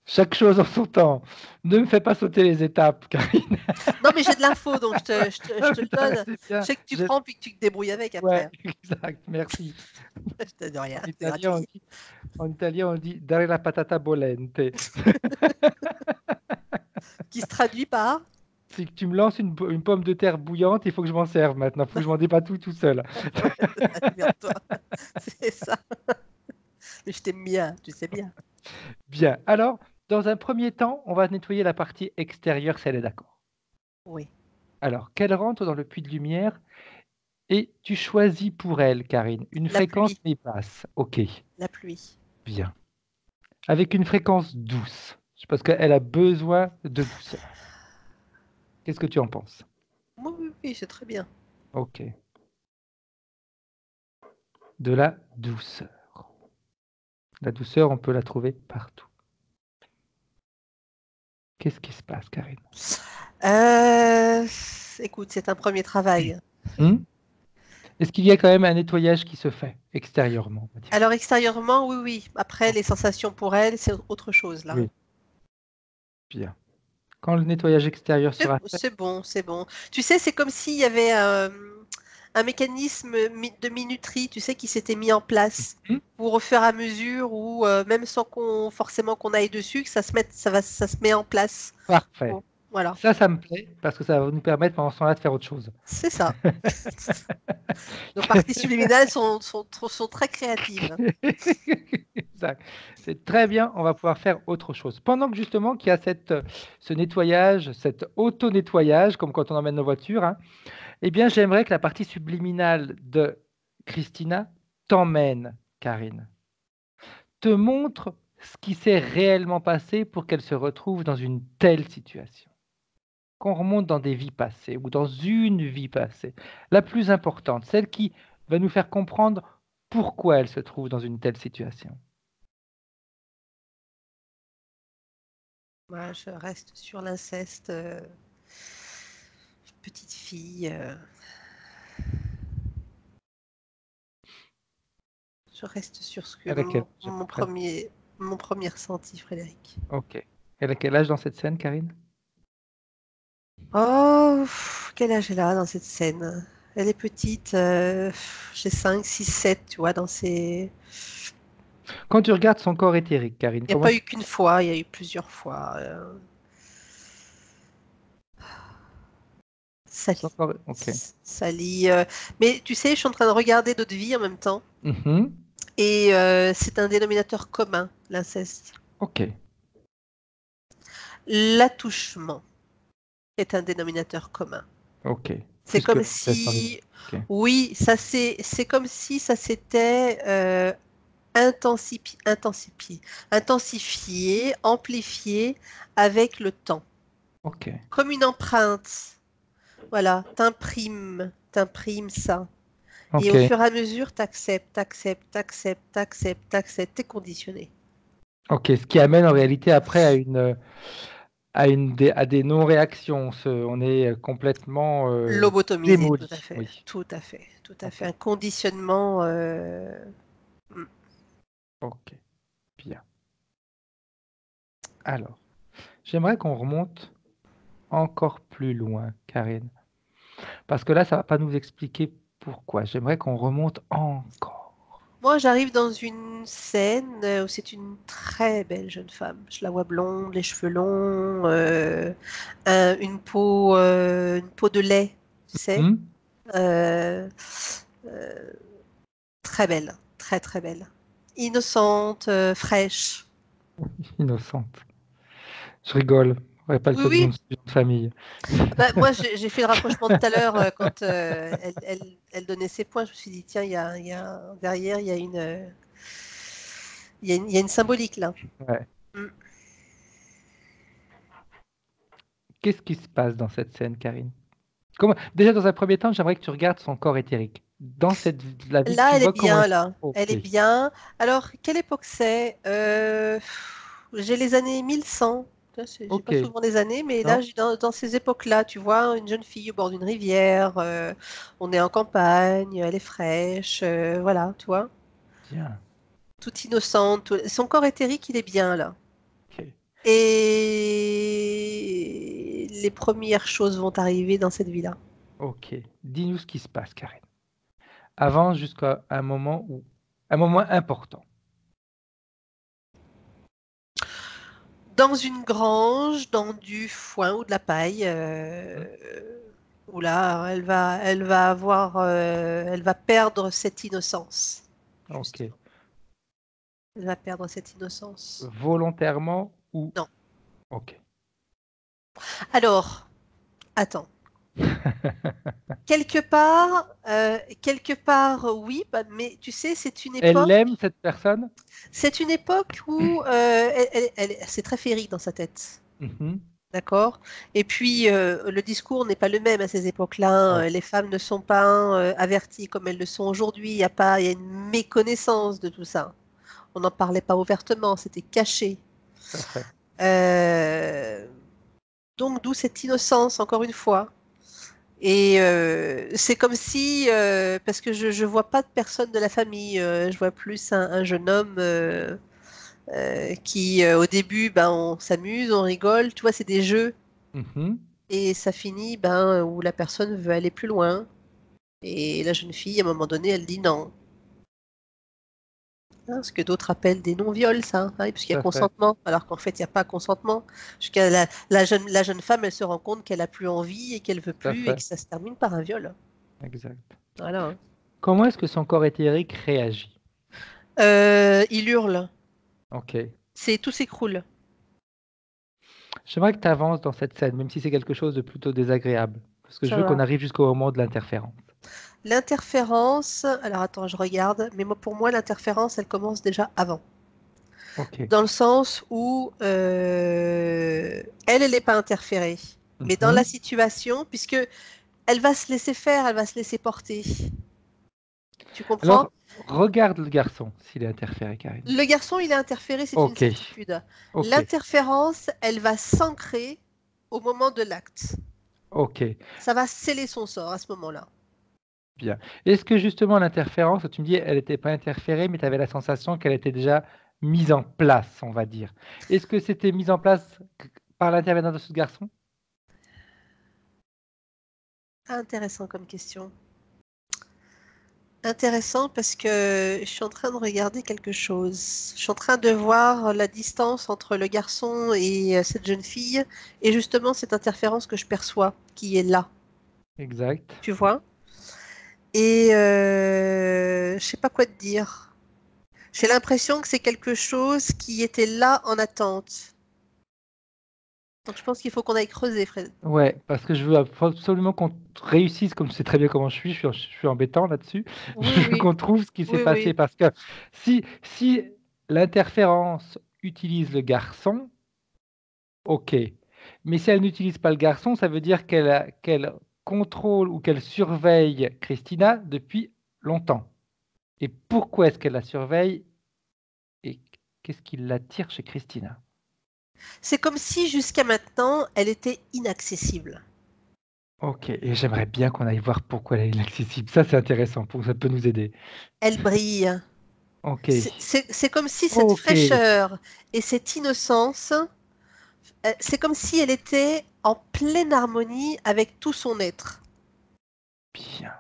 Chaque chose en son temps. Ne me fais pas sauter les étapes, Karine. non, mais j'ai de l'info, donc je Ah, te le putain, donne. c'est Je bien. sais que tu prends puis que tu te débrouilles avec Ouais, après. exact. Merci. Je te dis rien, En c'est italien, gratuit. en italien, on dit dare la patata bollente. Qui se traduit par C'est que tu me lances une pomme de terre bouillante, il faut que je m'en serve maintenant. Il faut que je m'en débattouille tout seul. Admire-toi. C'est ça. Mais je t'aime bien, tu sais bien. Bien. Alors, dans un premier temps, on va nettoyer la partie extérieure, si elle est d'accord. Oui, Alors, qu'elle rentre dans le puits de lumière et tu choisis pour elle, Karine, une la fréquence pluie, mi basse. OK, la pluie. bien. Avec une fréquence douce, parce qu'elle a besoin de douceur. Qu'est-ce que tu en penses? Oui, oui, oui, c'est très bien. OK. De la douceur. La douceur, on peut la trouver partout. Qu'est-ce qui se passe, Karine? Euh, Écoute, c'est un premier travail. Hmm. Est-ce qu'il y a quand même un nettoyage qui se fait extérieurement, on va dire? Alors extérieurement, oui, oui. Après, Oh, les sensations pour elle, c'est autre chose là. oui, bien. Quand le nettoyage extérieur sera fait, C'est bon, c'est bon. Tu sais, c'est comme s'il y avait un mécanisme de minuterie, tu sais, qui s'était mis en place hmm, pour au fur et à mesure ou même sans qu'on forcément qu'on aille dessus, que ça se met en place. parfait. Bon, voilà, Ça me plaît parce que ça va nous permettre pendant ce temps-là de faire autre chose. c'est ça. Nos parties subliminales sont très créatives. Exact. C'est très bien, on va pouvoir faire autre chose. Pendant que justement qu'il y a ce nettoyage, cet auto-nettoyage, comme quand on emmène nos voitures, hein, eh bien j'aimerais que la partie subliminale de Christina t'emmène, Karine, te montre ce qui s'est réellement passé pour qu'elle se retrouve dans une telle situation. Qu'on remonte dans des vies passées ou dans une vie passée, la plus importante, celle qui va nous faire comprendre pourquoi elle se trouve dans une telle situation. Moi, je reste sur l'inceste. Petite fille. Je reste sur ce que Elle a quel âge à peu près? mon premier ressenti, Frédéric. Ok. Elle a quel âge dans cette scène, Karine? Oh, quel âge elle a dans cette scène? Elle est petite, j'ai 5, 6, 7, tu vois, dans ces... Quand tu regardes son corps éthérique, Karine, Il n'y a comment pas eu qu'une fois, il y a eu plusieurs fois. son Sally. corps... Ok. Sally. Mais tu sais, je suis en train de regarder d'autres vies en même temps. Mhm. Et c'est un dénominateur commun, l'inceste. Ok. L'attouchement est un dénominateur commun. Ok. C'est Plus que comme l'inceste en lui-même. si, Ok. oui, c'est comme si ça s'était intensifié, amplifié avec le temps, Ok. comme une empreinte. Voilà, t'imprimes ça. Et Ok. au fur et à mesure, t'acceptes, t'es conditionné. Ok. Ce qui amène en réalité après à des non-réactions. On est complètement Lobotomisé, tout à démoli. fait, Oui. tout à fait, tout à Ok. fait. Un conditionnement. Hmm. Ok. Bien. Alors, j'aimerais qu'on remonte encore plus loin, Karine. Parce que là, ça va pas nous expliquer pourquoi. J'aimerais qu'on remonte encore. Moi, j'arrive dans une scène où c'est une très belle jeune femme. Je la vois blonde, les cheveux longs, une peau de lait, tu sais. Hmm. Euh, euh, Très belle, très très belle. Innocente, fraîche. Innocente. Je rigole. On va pas le Oui, code du nom oui. de famille. Bah, moi, j'ai fait le rapprochement tout à l'heure quand elle donnait ses points. Je me suis dit, tiens, derrière, il y a une symbolique là. Ouais. Mm. Qu'est-ce qui se passe dans cette scène, Karine? Déjà, dans un premier temps, j'aimerais que tu regardes son corps éthérique. dans la vie que Là, tu elle est vois, comment bien, est-ce... là. Elle Ok, est bien. Alors, quelle époque c'est? J'ai les années 1100. J'ai ok, pas souvent les années, mais là, non, j'ai dans ces époques-là, tu vois, une jeune fille au bord d'une rivière, on est en campagne, elle est fraîche, voilà, tu vois, bien, toute innocente. Son corps éthérique, il est bien, là. ok, Et les premières choses vont arriver dans cette vie-là. ok. Dis-nous ce qui se passe, Karine. Avance jusqu'à un moment important. Dans une grange, dans du foin ou de la paille, Hmm. où là, elle va perdre cette innocence, Ok, justement. Elle va perdre cette innocence. volontairement ou... Non. Ok. Alors, attends. Quelque part, oui, mais tu sais, Elle aime cette personne? c'est une époque où c'est très féerique dans sa tête. Mhm. D'accord? Et puis, le discours n'est pas le même à ces époques-là, hein. Ouais, Les femmes ne sont pas averties comme elles le sont aujourd'hui. Il y a une méconnaissance de tout ça. On n'en parlait pas ouvertement, c'était caché. tout à fait. Euh, donc, d'où cette innocence, encore une fois. Et c'est comme si, parce que je vois pas de personne de la famille, je vois plus un jeune homme qui, au début, ben, on s'amuse, on rigole, tu vois, c'est des jeux. Mhm. Et ça finit ben, où la personne veut aller plus loin. Et la jeune fille, à un moment donné, elle dit non. Hein, ce que d'autres appellent des non-viols, ça, hein, puisqu'il y Tout a à fait, consentement, alors qu'en fait, il n'y a pas consentement. Jusqu'à la jeune femme, elle se rend compte qu'elle a plus envie et qu'elle veut tout à plus et fait, que ça se termine par un viol. exact. Voilà, hein. Comment est-ce que son corps éthérique réagit? Il hurle, Ok. tout s'écroule. J'aimerais que tu avances dans cette scène, même si c'est quelque chose de plutôt désagréable, parce que je Ça veux qu'on va. arrive jusqu'au moment de l'interférence. L'interférence, alors attends, je regarde, mais pour moi, l'interférence, elle commence déjà avant. Ok. Dans le sens où elle n'est pas interférée, mais dans la Mhm. situation, puisque elle va se laisser faire, elle va se laisser porter. Tu comprends? Alors, regarde le garçon, s'il est interféré, Karine. Le garçon, il est interféré, c'est une Ok, certitude. ok, L'interférence, elle va s'ancrer au moment de l'acte. ok, Ça va sceller son sort à ce moment-là. bien. Est-ce que justement l'interférence, tu me dis, elle n'était pas interférée, mais tu avais la sensation qu'elle était déjà mise en place, on va dire. Est-ce que c'était mis en place par l'intermédiaire de ce garçon? Intéressant comme question. Intéressant parce que je suis en train de regarder quelque chose. Je suis en train de voir la distance entre le garçon et cette jeune fille et justement cette interférence que je perçois qui est là, Exact. tu vois? Et je sais pas quoi te dire. J'ai l'impression que c'est quelque chose qui était là en attente. Donc je pense qu'il faut qu'on aille creuser, Fred. Ouais, parce que je veux absolument qu'on réussisse, comme tu sais très bien comment je suis embêtant là-dessus. Oui, Je veux oui, qu'on trouve ce qui s'est oui, passé, oui. parce que si l'interférence utilise le garçon, ok. Mais si elle n'utilise pas le garçon, ça veut dire qu'elle contrôle ou qu'elle surveille Christina depuis longtemps. Et pourquoi est-ce qu'elle la surveille et qu'est-ce qui l'attire chez Christina? C'est comme si jusqu'à maintenant, elle était inaccessible. Ok, et j'aimerais bien qu'on aille voir pourquoi elle est inaccessible. Ça, c'est intéressant, ça peut nous aider. Elle brille. Ok, C'est comme si cette ok, fraîcheur et cette innocence, c'est comme si elle était en pleine harmonie avec tout son être, bien.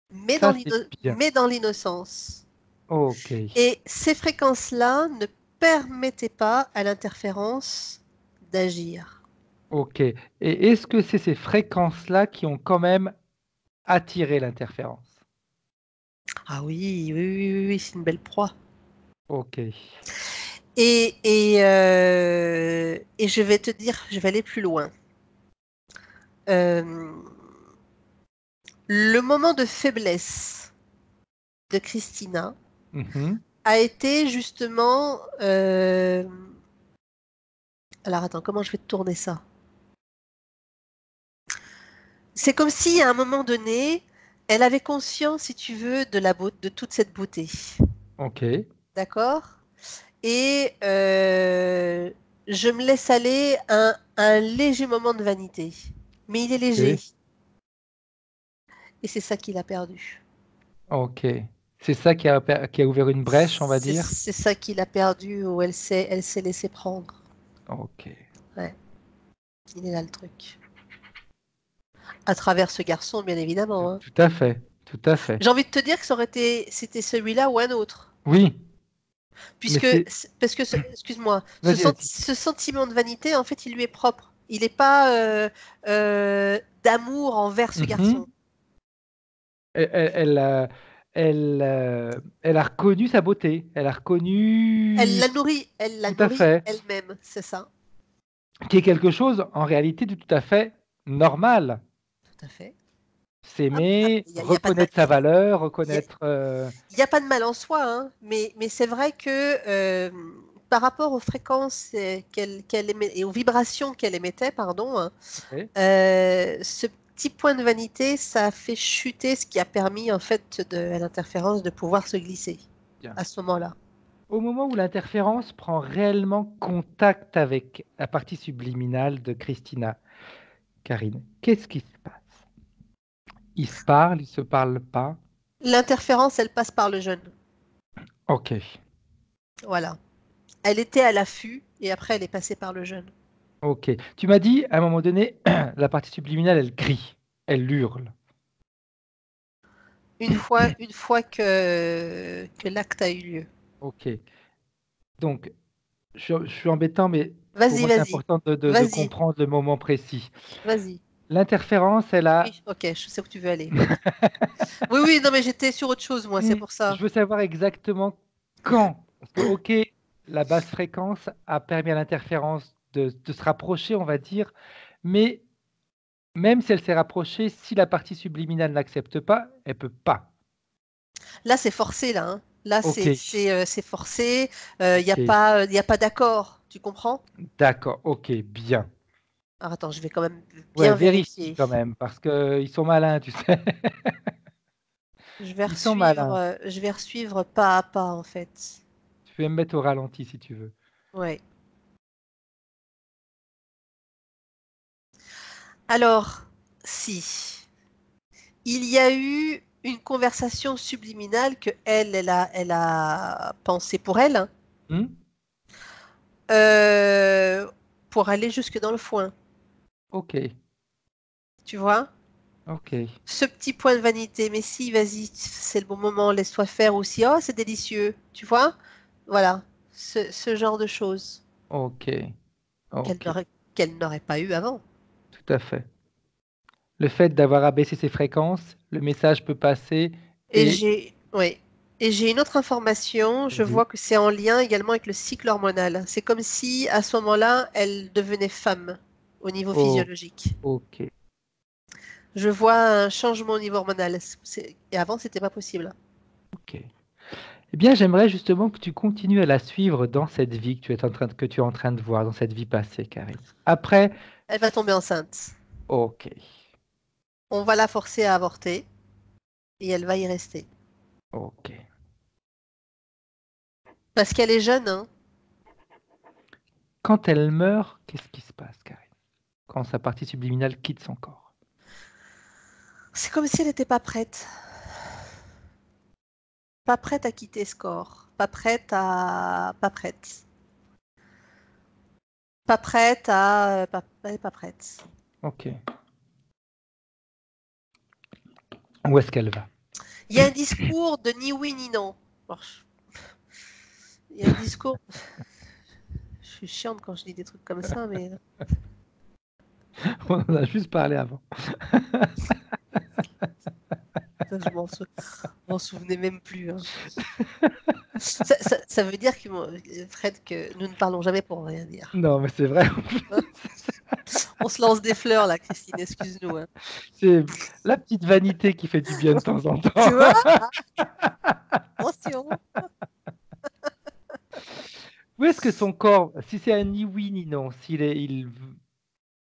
mais Ça, c'est bien. dans l'innocence. Ok, Et ces fréquences-là ne permettaient pas à l'interférence d'agir. ok. Et est-ce que c'est ces fréquences-là qui ont quand même attiré l'interférence? Ah oui, oui, oui, oui, oui, c'est une belle proie. Ok. Et je vais te dire, je vais aller plus loin. Euh, le moment de faiblesse de Christina Mhm. a été justement... Alors attends, comment je vais te tourner ça? C'est comme si à un moment donné, Elle avait conscience, si tu veux, de toute cette beauté. Ok. D'accord? Et je me laisse aller un léger moment de vanité. Mais il est léger. Ok. Et c'est ça qu'il a perdu. Ok. C'est ça qui a ouvert une brèche, on va dire. C'est ça qu'il a perdu où elle s'est laissée prendre. Ok. Ouais, il est là le truc. À travers ce garçon, bien évidemment, hein. Tout à fait. Tout à fait. J'ai envie de te dire que c'était celui-là ou un autre. Oui, mais Puisque, c'est. parce que, excuse-moi, Vas-y, vas-y. ce sentiment de vanité, en fait, il lui est propre. Il n'est pas d'amour envers ce Mhm. garçon. Elle, elle a reconnu sa beauté. Elle a reconnu. Elle la Tout à nourrit fait. elle-même, c'est ça. Qui est quelque chose en réalité de tout à fait normal. Tout à fait. S'aimer, Il y a pas de mal, reconnaître sa valeur, il y a, reconnaître. il y a pas de mal en soi, hein, mais c'est vrai que par rapport aux fréquences qu'elle émet, et aux vibrations qu'elle émettait, pardon, hein, Ouais, ce petit point de vanité, ça a fait chuter ce qui a permis en fait à l'interférence de pouvoir se glisser bien. à ce moment-là. Au moment où l'interférence prend réellement contact avec la partie subliminale de Christina, Karine, qu'est-ce qui se passe? Ils se parlent, ils se parlent pas? L'interférence, elle passe par le jeûne. Ok, Voilà. Elle était à l'affût et après elle est passée par le jeûne. ok. Tu m'as dit, à un moment donné, la partie subliminale, elle crie, elle hurle. Une fois que l'acte a eu lieu. Ok. Donc, je suis embêtant, mais pour Vas-y, moi, c'est vas-y, important de vas-y, comprendre le moment précis. vas-y. L'interférence, elle a. Oui, ok, je sais où tu veux aller. Vas-y. Oui, oui, non, mais j'étais sur autre chose, moi, c'est pour ça. Je veux savoir exactement quand. Parce que, ok, la basse fréquence a permis à l'interférence de se rapprocher, on va dire, mais même si elle s'est rapprochée, si la partie subliminale n'accepte pas, elle peut pas. Là, c'est forcé, là, hein. Là, Ok, c'est forcé. ok, Il y a pas d'accord. Tu comprends? d'accord, ok, bien. Alors, attends, je vais quand même Ouais, bien vérifie vérifier. quand même, parce qu'ils sont malins, tu sais. Ils sont malins. Je vais suivre pas à pas, en fait. Tu peux me mettre au ralenti si tu veux. Ouais. Alors, si. Il y a eu une conversation subliminale que elle a pensée pour elle, hein, Hmm. euh, pour aller jusque dans le foin. Ok, Tu vois? ok, Ce petit point de vanité, mais si, vas-y, c'est le bon moment, laisse-toi faire aussi. Oh, c'est délicieux. Tu vois? Voilà. Ce genre de choses ok, qu'elle ok, n'aurait qu'elle n'aurait pas eu avant. tout à fait. Le fait d'avoir abaissé ses fréquences, le message peut passer Et et. j'ai, ouais. Et j'ai une autre information. Je Vas-y. vois que c'est en lien également avec le cycle hormonal. C'est comme si, à ce moment-là, elle devenait femme au niveau Oh, physiologique. ok, Je vois un changement au niveau hormonal. Et avant, c'était pas possible. ok. Eh bien, j'aimerais justement que tu continues à la suivre dans cette vie que tu es en train de voir, dans cette vie passée, Karine. Après, Elle va tomber enceinte. ok, On va la forcer à avorter et elle va y rester. ok. Parce qu'elle est jeune, hein. Quand elle meurt, qu'est-ce qui se passe, Karine? Quand sa partie subliminale quitte son corps. C'est comme si elle n'était pas prête. Pas prête à quitter ce corps. Pas prête à... Pas prête. Pas prête à... Elle est pas prête. Ok. Où est-ce qu'elle va? Il y a un discours de ni oui ni non. Bon, il y a un discours... Je suis chiante quand je dis des trucs comme ça, mais... On en a juste parlé avant. Ça, m'en souvenais même plus, hein. Ça veut dire que, Fred, que nous ne parlons jamais pour rien dire. Non, mais c'est vrai. Hein. On se lance des fleurs là, Christine, excuse-nous, hein. C'est la petite vanité qui fait du bien de temps en Tu temps. vois? Attention. Où est-ce que son corps, si c'est un ni oui ni non,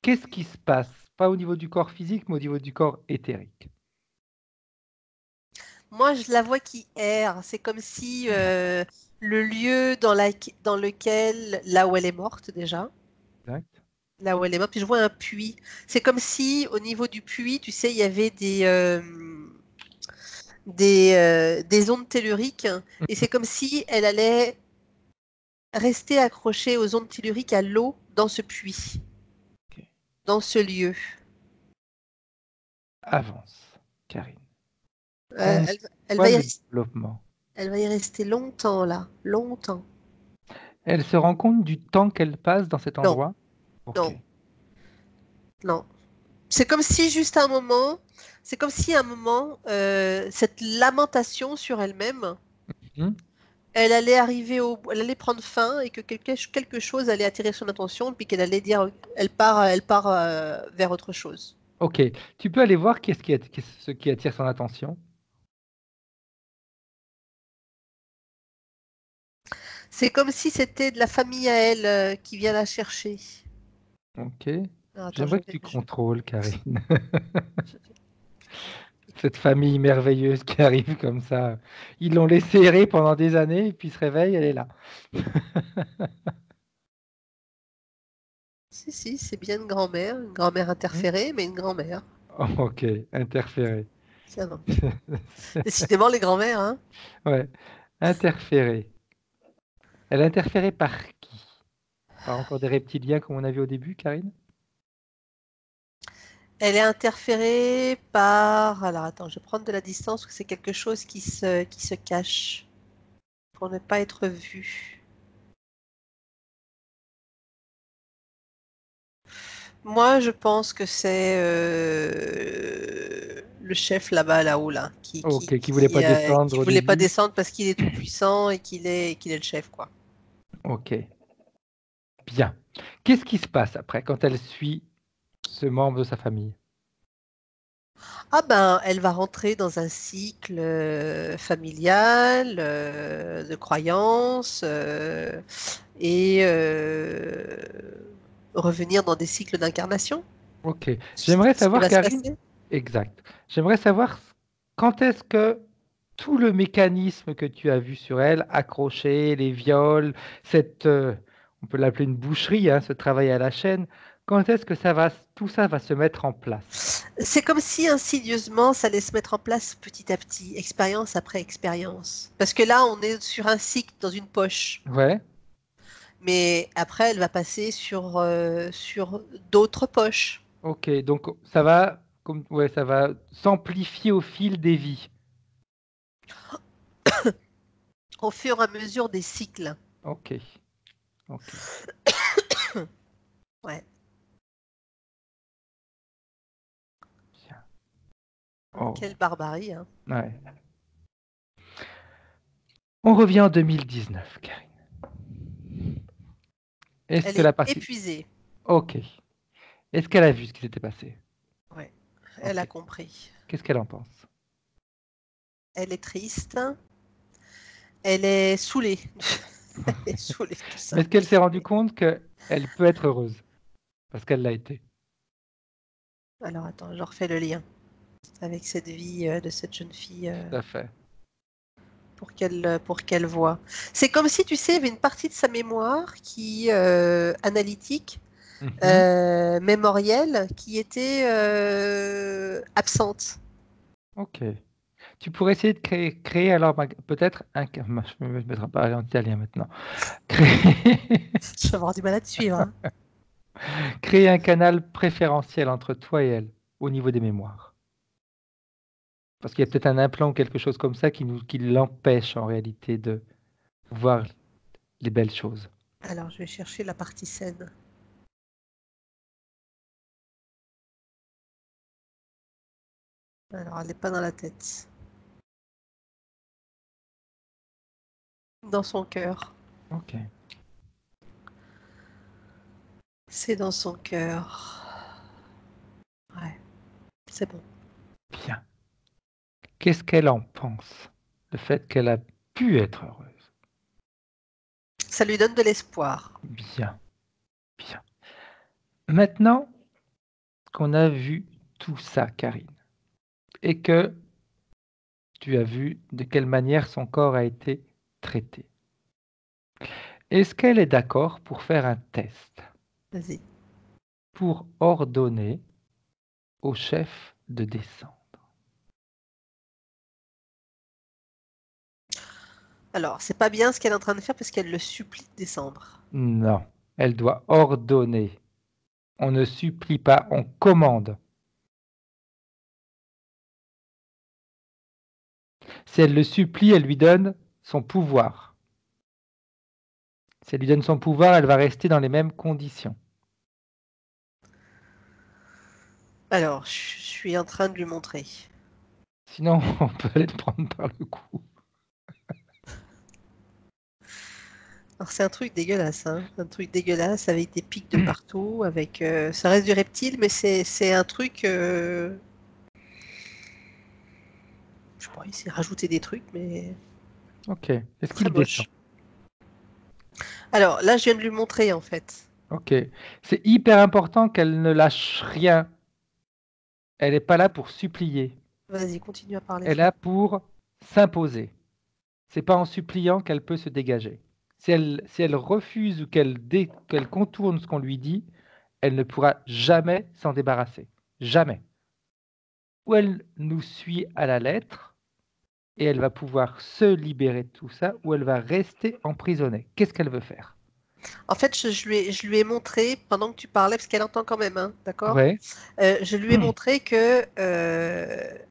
qu'est-ce qui se passe? Pas au niveau du corps physique, mais au niveau du corps éthérique. Moi, je la vois qui erre. C'est comme si le lieu dans lequel, là où elle est morte déjà, Exact. là où elle est morte, puis je vois un puits. C'est comme si au niveau du puits, tu sais, il y avait des ondes telluriques, et c'est comme si elle allait rester accrochée aux ondes telluriques à l'eau dans ce puits, Ok. dans ce lieu. Avance, Karine. Euh, On elle, elle voit va y le rester, développement. elle va y rester longtemps là, longtemps. Elle se rend compte du temps qu'elle passe dans cet Non, endroit. Ok. non, non. C'est comme si juste à un moment, c'est comme si à un moment, cette lamentation sur elle-même, Hmm. elle allait prendre fin et que quelque chose allait attirer son attention, puis qu'elle allait dire, elle part vers autre chose. Ok. Tu peux aller voir ce qui attire son attention. C'est comme si c'était de la famille à elle qui vient la chercher. Ok. Ah, attends, J'aimerais que tu contrôles, Karine. Cette famille merveilleuse qui arrive comme ça. Ils l'ont laissée errer pendant des années, et puis il se réveille, elle est là. Si, c'est bien une grand-mère Hmm. interférée, mais une grand-mère. Ok, interféré. Tiens donc. Décidément, les grand-mères, hein. Ouais, interféré. Elle est interférée par qui? Par encore des reptiliens comme on a vu au début, Karine? Elle est interférée par... Alors attends, je vais prendre de la distance parce que c'est quelque chose qui se cache pour ne pas être vu. Moi, je pense que c'est le chef là-haut, là, Ok, qui voulait pas qui descendre au voulait pas début. descendre parce qu'il est tout puissant et qu'il est le chef, quoi. Ok, bien. Qu'est-ce qui se passe après quand elle suit ce membre de sa famille? Ah ben, elle va rentrer dans un cycle familial, de croyances, et revenir dans des cycles d'incarnation. Ok, C'est j'aimerais ce qui savoir, va se Karine, passer. exact. J'aimerais savoir quand est-ce que tout le mécanisme que tu as vu sur elle, accroché, les viols, on peut l'appeler une boucherie, hein, ce travail à la chaîne, quand est-ce que tout ça va se mettre en place? C'est comme si insidieusement, ça allait se mettre en place petit à petit, expérience après expérience. Parce que là, on est sur un cycle dans une poche. Ouais, Mais après, elle va passer sur d'autres poches, ok, donc ouais, ça va s'amplifier au fil des vies. au fur et à mesure des cycles. Ok, ok, Ouais. bien. Quelle Oh, barbarie, hein. ouais. On revient en 2019, Karine. Est-ce Elle que est la partie... épuisée. Ok. Est-ce qu'elle a vu ce qui s'était passé? Ouais. Elle a Ok. compris. Qu'est-ce qu'elle en pense? Elle est triste. Elle est saoulée. Elle est saoulée de tout Mais ça. est-ce qu'elle s'est rendue compte qu'elle peut être heureuse? Parce qu'elle l'a été. Alors attends, je refais le lien avec cette vie de cette jeune fille Tout à fait. pour qu'elle voit. C'est comme si, tu sais, il y avait une partie de sa mémoire qui analytique, Mhm. mémorielle, qui était absente. Ok. Tu pourrais essayer de créer alors peut-être je me mettrai pas en italien maintenant. Créer, Je vais avoir du mal à te suivre, hein. créer un canal préférentiel entre toi et elle au niveau des mémoires. Parce qu'il y a peut-être un implant ou quelque chose comme ça qui l'empêche en réalité de voir les belles choses. Alors, je vais chercher la partie saine. Alors, elle n'est pas dans la tête. Dans son cœur. Ok. C'est dans son cœur. Ouais, c'est bon. Bien. Qu'est-ce qu'elle en pense? Le fait qu'elle a pu être heureuse. Ça lui donne de l'espoir. Bien, bien. Maintenant qu'on a vu tout ça, Karine, et que tu as vu de quelle manière son corps a été traité. Est-ce qu'elle est d'accord pour faire un test, Vas-y. pour ordonner au chef de descendre? Alors, c'est pas bien ce qu'elle est en train de faire parce qu'elle le supplie de descendre. Non, elle doit ordonner. On ne supplie pas, on commande. Si elle le supplie, elle lui donne son pouvoir. Si elle lui donne son pouvoir, elle va rester dans les mêmes conditions. Alors, je suis en train de lui montrer. Sinon, on peut aller te prendre par le cou. Alors, c'est un truc dégueulasse, hein. Un truc dégueulasse avec des pics de partout, avec ça reste du reptile, mais c'est un truc. Je pourrais essayer de rajouter des trucs, mais Ok. Est-ce très qu'il descend? moche. Alors là, je viens de lui montrer en fait. Ok. C'est hyper important qu'elle ne lâche rien. Elle n'est pas là pour supplier. Vas-y, continue à parler. Elle est là pour s'imposer. C'est pas en suppliant qu'elle peut se dégager. Si elle refuse ou qu'elle contourne ce qu'on lui dit, elle ne pourra jamais s'en débarrasser. Jamais. Ou elle nous suit à la lettre et elle va pouvoir se libérer de tout ça, ou elle va rester emprisonnée. Qu'est-ce qu'elle veut faire? En fait, je lui ai montré pendant que tu parlais, parce qu'elle entend quand même, hein, d'accord? Ouais. Je lui ai montré que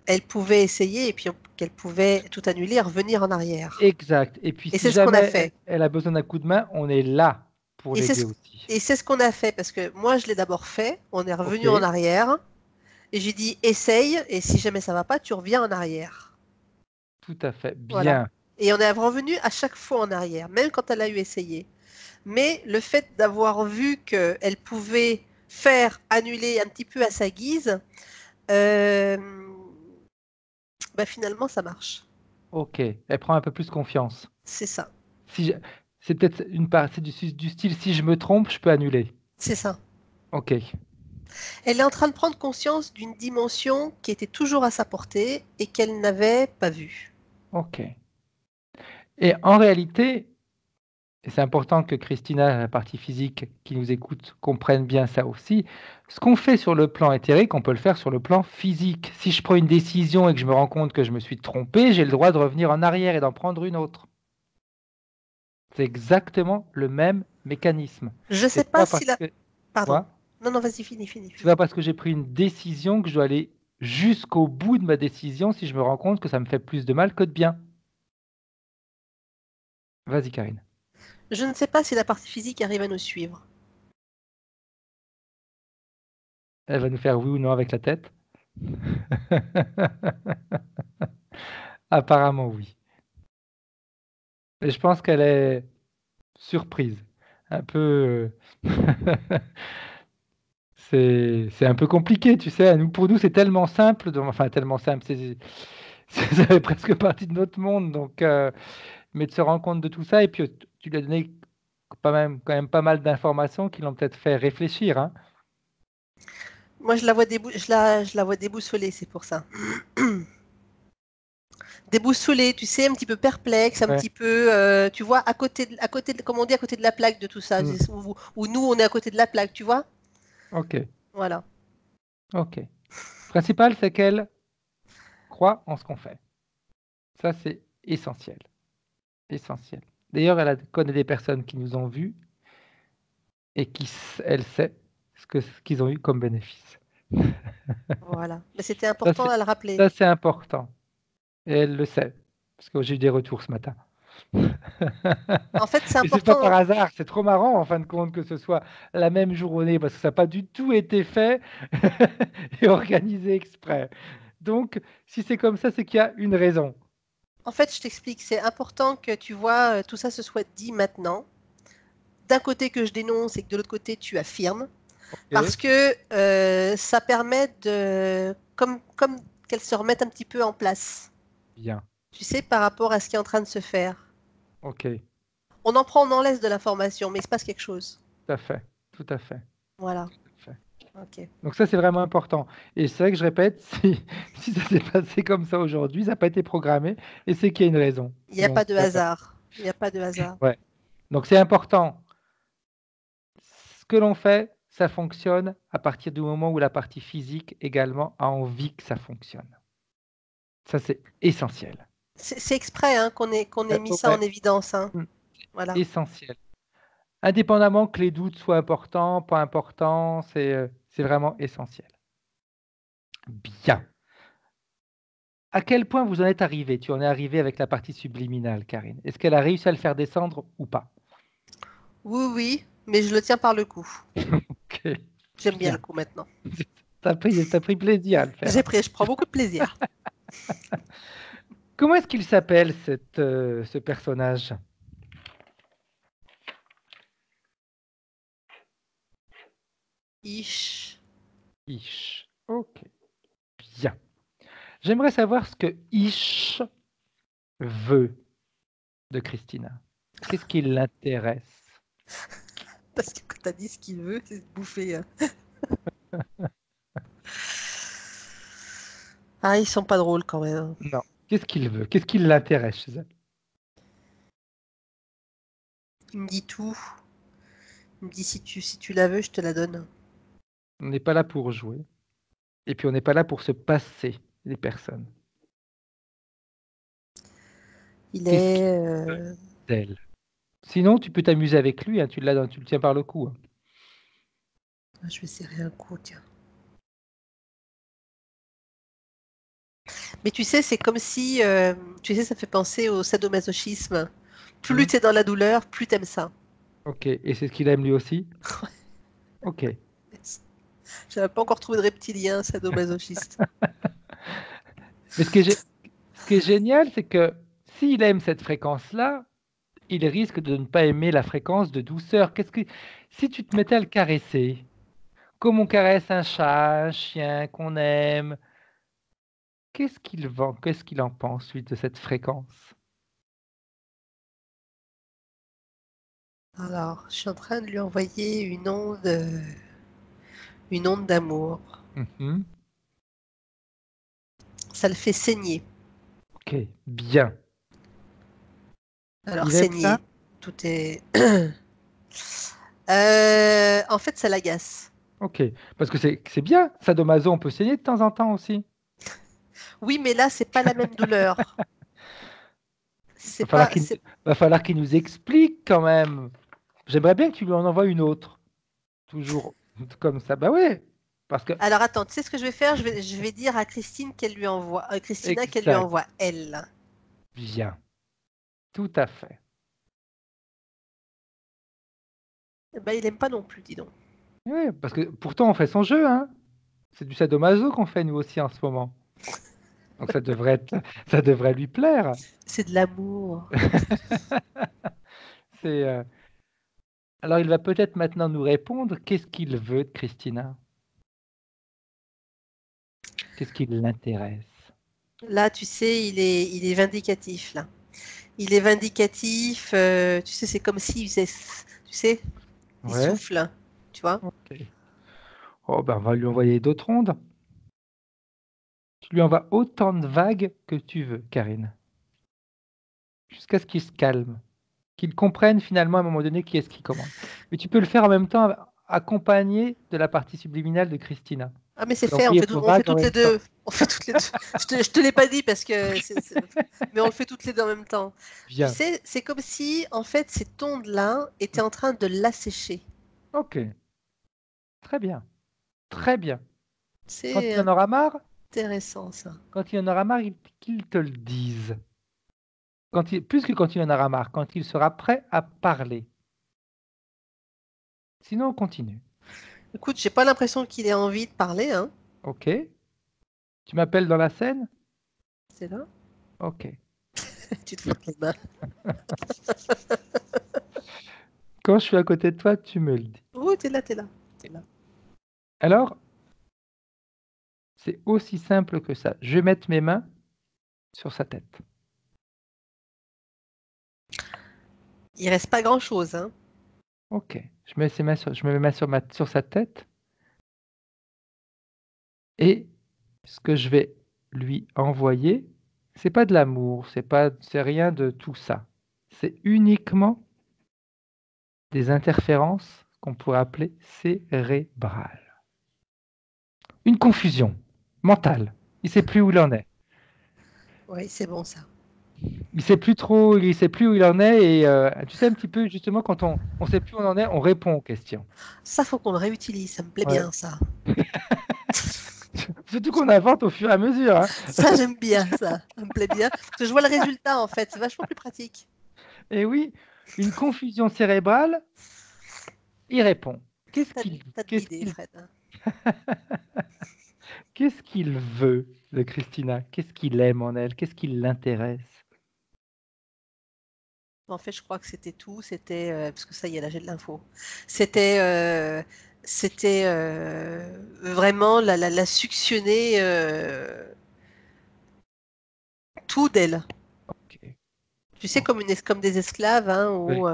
elle pouvait essayer et puis qu'elle pouvait tout annuler et revenir en arrière. Exact. Et puis Et si c'est ce qu'on a jamais fait. elle a besoin d'un coup de main, on est là pour Et l'aider aussi. c'est ce qu'on a fait parce que moi, je l'ai d'abord fait. On est revenu Ok. en arrière et j'ai dit essaye et si jamais ça va pas, tu reviens en arrière. Tout à fait. Voilà. Bien. Et on est revenu à chaque fois en arrière, même quand elle a eu essayé. Mais le fait d'avoir vu qu'elle pouvait faire annuler un petit peu à sa guise, bah finalement ça marche. Ok. Elle prend un peu plus confiance. C'est ça. Si je- C'est peut-être une partie du style, si je me trompe, je peux annuler. C'est ça. Ok. Elle est en train de prendre conscience d'une dimension qui était toujours à sa portée et qu'elle n'avait pas vue. Ok. Et en réalité, et c'est important que Christina, la partie physique qui nous écoute, comprenne bien ça aussi. Ce qu'on fait sur le plan éthérique, on peut le faire sur le plan physique. Si je prends une décision et que je me rends compte que je me suis trompé, j'ai le droit de revenir en arrière et d'en prendre une autre. C'est exactement le même mécanisme. Je ne sais C'est pas pas si parce la... que Pardon. quoi, Non, non, vas-y, finis. c'est pas parce que j'ai pris une décision que je dois aller jusqu'au bout de ma décision si je me rends compte que ça me fait plus de mal que de bien. Vas-y, Karine. Je ne sais pas si la partie physique arrive à nous suivre. Elle va nous faire oui ou non avec la tête. Apparemment oui. Et je pense qu'elle est surprise. Un peu. C'est un peu compliqué, tu sais. Pour nous, c'est tellement simple. Enfin, tellement simple. Ça fait presque partie de notre monde. Donc, mais de se rendre compte de tout ça, et puis tu lui as donné quand même pas mal d'informations qui l'ont peut-être fait réfléchir. Hein. Moi, je la vois déboussolée, c'est pour ça. Déboussolée, tu sais, un petit peu perplexe, un Ouais. petit peu, tu vois, comme on dit, à côté de la plaque de tout ça. Mm. Où nous, on est à côté de la plaque, tu vois? Ok. Voilà. Ok. Le principal, c'est qu'elle croit en ce qu'on fait. Ça, c'est essentiel. Essentiel. D'ailleurs, connaît des personnes qui nous ont vus et elle sait ce qu'ils ont eu comme bénéfice. Voilà. Mais c'était important à le rappeler. Ça, c'est important. Et elle le sait. Parce que j'ai eu des retours ce matin. En fait, c'est Et c'est pas par important. hasard, c'est trop marrant en fin de compte que ce soit la même journée parce que ça n'a pas du tout été fait et organisé exprès. Donc, si c'est comme ça, c'est qu'il y a une raison. En fait, je t'explique. C'est important que tu vois, tout ça se soit dit maintenant. D'un côté que je dénonce et que de l'autre côté tu affirmes. Ok. Parce que ça permet comme qu'elle se remette un petit peu en place. Bien. Tu sais, par rapport à ce qui est en train de se faire. Ok. Tout On en prend, on en laisse de l'information, mais il se passe quelque chose. à fait. Tout à fait. Voilà. Tout à fait. Ok. Donc ça, c'est vraiment important. Et c'est vrai que je répète, si ça s'est passé comme ça aujourd'hui, ça n'a pas été programmé, et c'est qu'il y a une raison. Il n'y a pas Donc, de hasard. Il n'y a pas de hasard. ouais. Donc c'est important. Ce que l'on fait, ça fonctionne à partir du moment où la partie physique également a envie que ça fonctionne. Ça, c'est essentiel. C'est exprès hein, qu'on ait mis ça en Ouais, évidence. Hein. mm, Voilà. essentiel. Indépendamment que les doutes soient importants, pas importants, c'est vraiment essentiel. Bien. À quel point vous en êtes arrivé? Tu en es arrivé avec la partie subliminale, Karine. Est-ce qu'elle a réussi à le faire descendre ou pas? Oui, oui, mais je le tiens par le cou. Ok, J'aime bien le bien. coup maintenant. T'as pris plaisir à le faire. Je prends beaucoup de plaisir. Comment est-ce qu'il s'appelle ce personnage? Ish. Ish. Ok, bien. J'aimerais savoir ce que Ish veut de Christina. Qu'est-ce qui l'intéresse? Parce que quand t'as dit ce qu'il veut, c'est de bouffer. Ah, ils sont pas drôles quand même. Non. Qu'est-ce qu'il veut? Qu'est-ce qui l'intéresse chez elle? Il me dit tout. Il me dit si tu la veux, je te la donne. On n'est pas là pour jouer. Et puis on n'est pas là pour se passer des personnes. Il Qu'est-ce qu'il est. veut d'elle? Sinon, tu peux t'amuser avec lui, hein, tu le tiens par le cou. Hein. Je vais serrer un coup, tiens. Mais tu sais, c'est comme si. Tu sais, ça fait penser au sadomasochisme. Plus Hmm. t'es dans la douleur, plus t'aimes ça. Ok, et c'est ce qu'il aime lui aussi? Ok. J'avais pas encore trouvé de reptilien sadomasochiste. Mais ce qui est génial, c'est que s'il aime cette fréquence-là, il risque de ne pas aimer la fréquence de douceur. Si tu te mettais à le caresser, comme on caresse un chat, un chien qu'on aime, qu'est-ce qu'il en pense, lui, de cette fréquence? Alors, je suis en train de lui envoyer une onde d'amour. Mhm. Ça le fait saigner. Ok, bien. Alors, Il aime ça? saigner, tout est. En fait, ça l'agace. Ok, parce que c'est bien. Sadomaso, on peut saigner de temps en temps aussi. Oui, mais là, c'est pas la même douleur. C'est Va falloir pas. qu'il va falloir qu'il nous explique quand même. J'aimerais bien que tu lui en envoies une autre. Toujours comme ça. Bah ouais, parce que Alors, attends, tu sais ce que je vais faire? Je vais dire à Christine qu'elle lui envoie, Christina qu'elle lui exact, envoie elle. bien, tout à fait. Eh ben, il aime pas non plus, dis donc. Ouais, parce que pourtant on fait son jeu, hein. C'est du sadomaso qu'on fait nous aussi en ce moment. Donc ça devrait lui plaire. C'est de l'amour. C'est alors il va peut-être maintenant nous répondre. Qu'est-ce qu'il veut de Christina? Qu'est-ce qui l'intéresse? Là, tu sais, il est vindicatif, là. Il est vindicatif. Tu sais, c'est comme s'il faisait. Tu sais, il Ouais. souffle. Tu vois? Ok. Oh ben on va lui envoyer d'autres ondes. Tu lui envoies autant de vagues que tu veux, Karine, jusqu'à ce qu'il se calme, qu'il comprenne finalement à un moment donné qui est-ce qui commande. Mais tu peux le faire en même temps accompagné de la partie subliminale de Christina. Ah, mais Tu c'est peux fait, on envoyer fait, vos on fait vagues en toutes les même temps. deux. On fait toutes les deux. Je te l'ai pas dit parce que mais on le fait toutes les deux en même temps. Tu Bien. sais, c'est comme si, en fait, cette onde-là était en train de l'assécher. Ok. Très bien. Très bien. Quand C'est il en aura marre, intéressant, ça. qu'il te le dise. Plus que quand il en aura marre, quand il sera prêt à parler. Sinon, on continue. Écoute, j'ai pas l'impression qu'il ait envie de parler, hein. Ok. Tu m'appelles dans la scène? C'est là. Ok. Tu te frottes les mains. Quand je suis à côté de toi, tu me le dis. Oh, t'es là, t'es là. T'es là. Alors, c'est aussi simple que ça. Je vais mettre mes mains sur sa tête. Il reste pas grand-chose, hein. Ok. Je mets mes mains sur sa tête. Et ce que je vais lui envoyer, c'est pas de l'amour, c'est rien de tout ça. C'est uniquement des interférences qu'on pourrait appeler cérébrales. Une confusion mentale. Il sait plus où il en est. Oui, c'est bon ça. Il sait plus où il en est et tu sais un petit peu justement quand on sait plus où on en est, on répond aux questions. Ça, faut qu'on le réutilise. Ça me plaît Ouais. bien, ça. Surtout qu'on invente au fur et à mesure. Hein. Ça, j'aime bien, ça. Ça me plaît bien. Parce que je vois le résultat, en fait. C'est vachement plus pratique. Et oui, une confusion cérébrale, il répond. Qu'est-ce T'as qu'il t'as de qu'est-ce l'idée, qu'il Fred. qu'est-ce qu'il veut de Christina? Qu'est-ce qu'il aime en elle? Qu'est-ce qui l'intéresse? En fait, je crois que c'était tout. C'était parce que ça y est, là, j'ai de l'info. C'était vraiment la suctionner tout d'elle. Ok. Tu sais, comme des esclaves, hein, Oui. où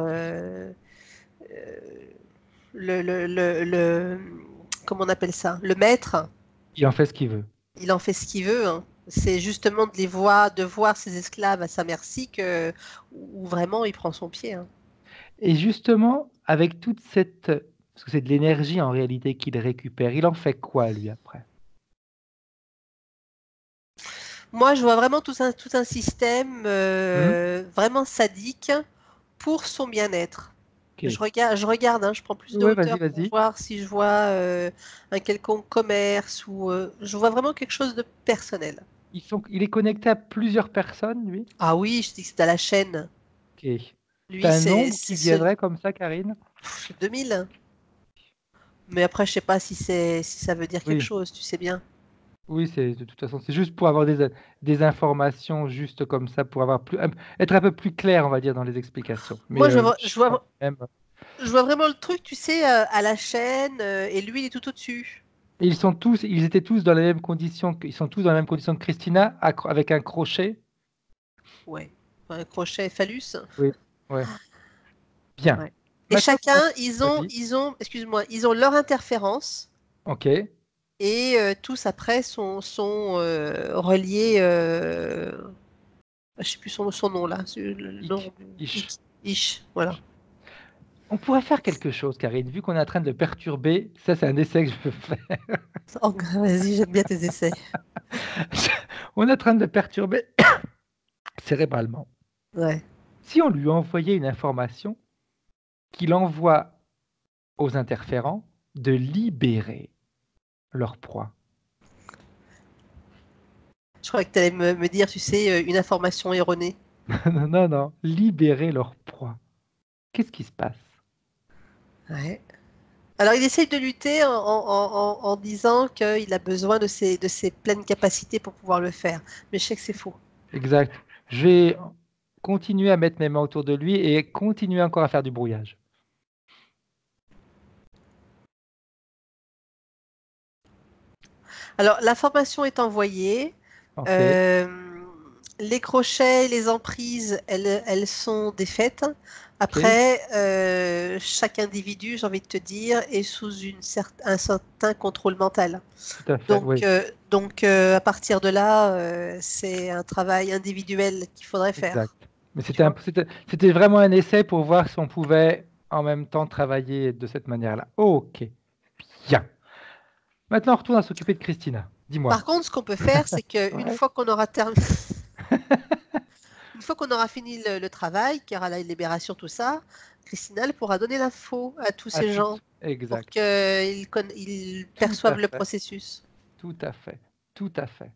le comment on appelle ça? Le maître, Il en fait ce qu'il veut. il en fait ce qu'il veut, hein. C'est justement de voir ses esclaves à sa merci où vraiment il prend son pied, hein. Et justement, avec toute cette... Parce que c'est de l'énergie en réalité qu'il récupère. Il en fait quoi, lui, après? Moi, je vois vraiment tout un système Hmm. vraiment sadique pour son bien-être. Ok. Je regarde, hein, je prends plus de Ouais, vas-y, hauteur pour vas-y. voir si je vois un quelconque commerce ou je vois vraiment quelque chose de personnel. Il est connecté à plusieurs personnes, lui? Ah oui, je dis que c'est à la chaîne. Ok. Lui, T'as un nombre c'est qui ce viendrait comme ça, Karine? 2000. Mais après, je sais pas si ça veut dire quelque Oui. chose, tu sais bien. Oui, de toute façon, c'est juste pour avoir des informations juste comme ça, pour être un peu plus clair, on va dire, dans les explications. Mais Moi, je pense même. je vois vraiment le truc, tu sais, à la chaîne, et lui, il est tout au-dessus. Et ils étaient tous dans les mêmes conditions, ils sont tous dans la même condition que Christina, avec un crochet. Ouais. Enfin, un crochet phallus. Oui, ouais. Bien. Ouais. Et Maintenant, chacun, vas-y. excuse-moi, ils ont leur interférence Ok. et tous après sont reliés. Je sais plus son nom là, le nom. Ich. Ish, voilà. On pourrait faire quelque chose, Karine, vu qu'on est en train de le perturber. Ça, c'est un essai que je veux faire. Oh, vas-y, j'aime bien tes essais. On est en train de le perturber cérébralement. Ouais. Si on lui envoyait une information qu'il envoie aux interférents de libérer leur proie. Je crois que tu allais me dire, tu sais, une information erronée. Non, non, libérer leur proie. Qu'est-ce qui se passe? Ouais. Alors, il essaye de lutter en disant qu'il a besoin de ses pleines capacités pour pouvoir le faire. Mais je sais que c'est faux. Exact. Je vais continuer à mettre mes mains autour de lui et continuer encore à faire du brouillage. Alors, l'information est envoyée. Ok, Euh, les crochets, les emprises, elles sont défaites. ok, Après, chaque individu, j'ai envie de te dire, est sous un certain contrôle mental. tout à fait, oui, À partir de là, c'est un travail individuel qu'il faudrait faire. exact. Mais Tu vois? c'était vraiment un essai pour voir si on pouvait en même temps travailler de cette manière-là. Ok, bien. Maintenant, on retourne à s'occuper de Christina. Dis-moi. Par contre, ce qu'on peut faire, c'est qu'une Ouais. fois qu'on aura une fois qu'on aura fini le travail, qu'il y aura la libération, tout ça, Christina, elle pourra donner l'info à tous À ces tout, gens pour exact. qu'ils Tout à perçoivent le fait, processus. tout à fait, tout à fait.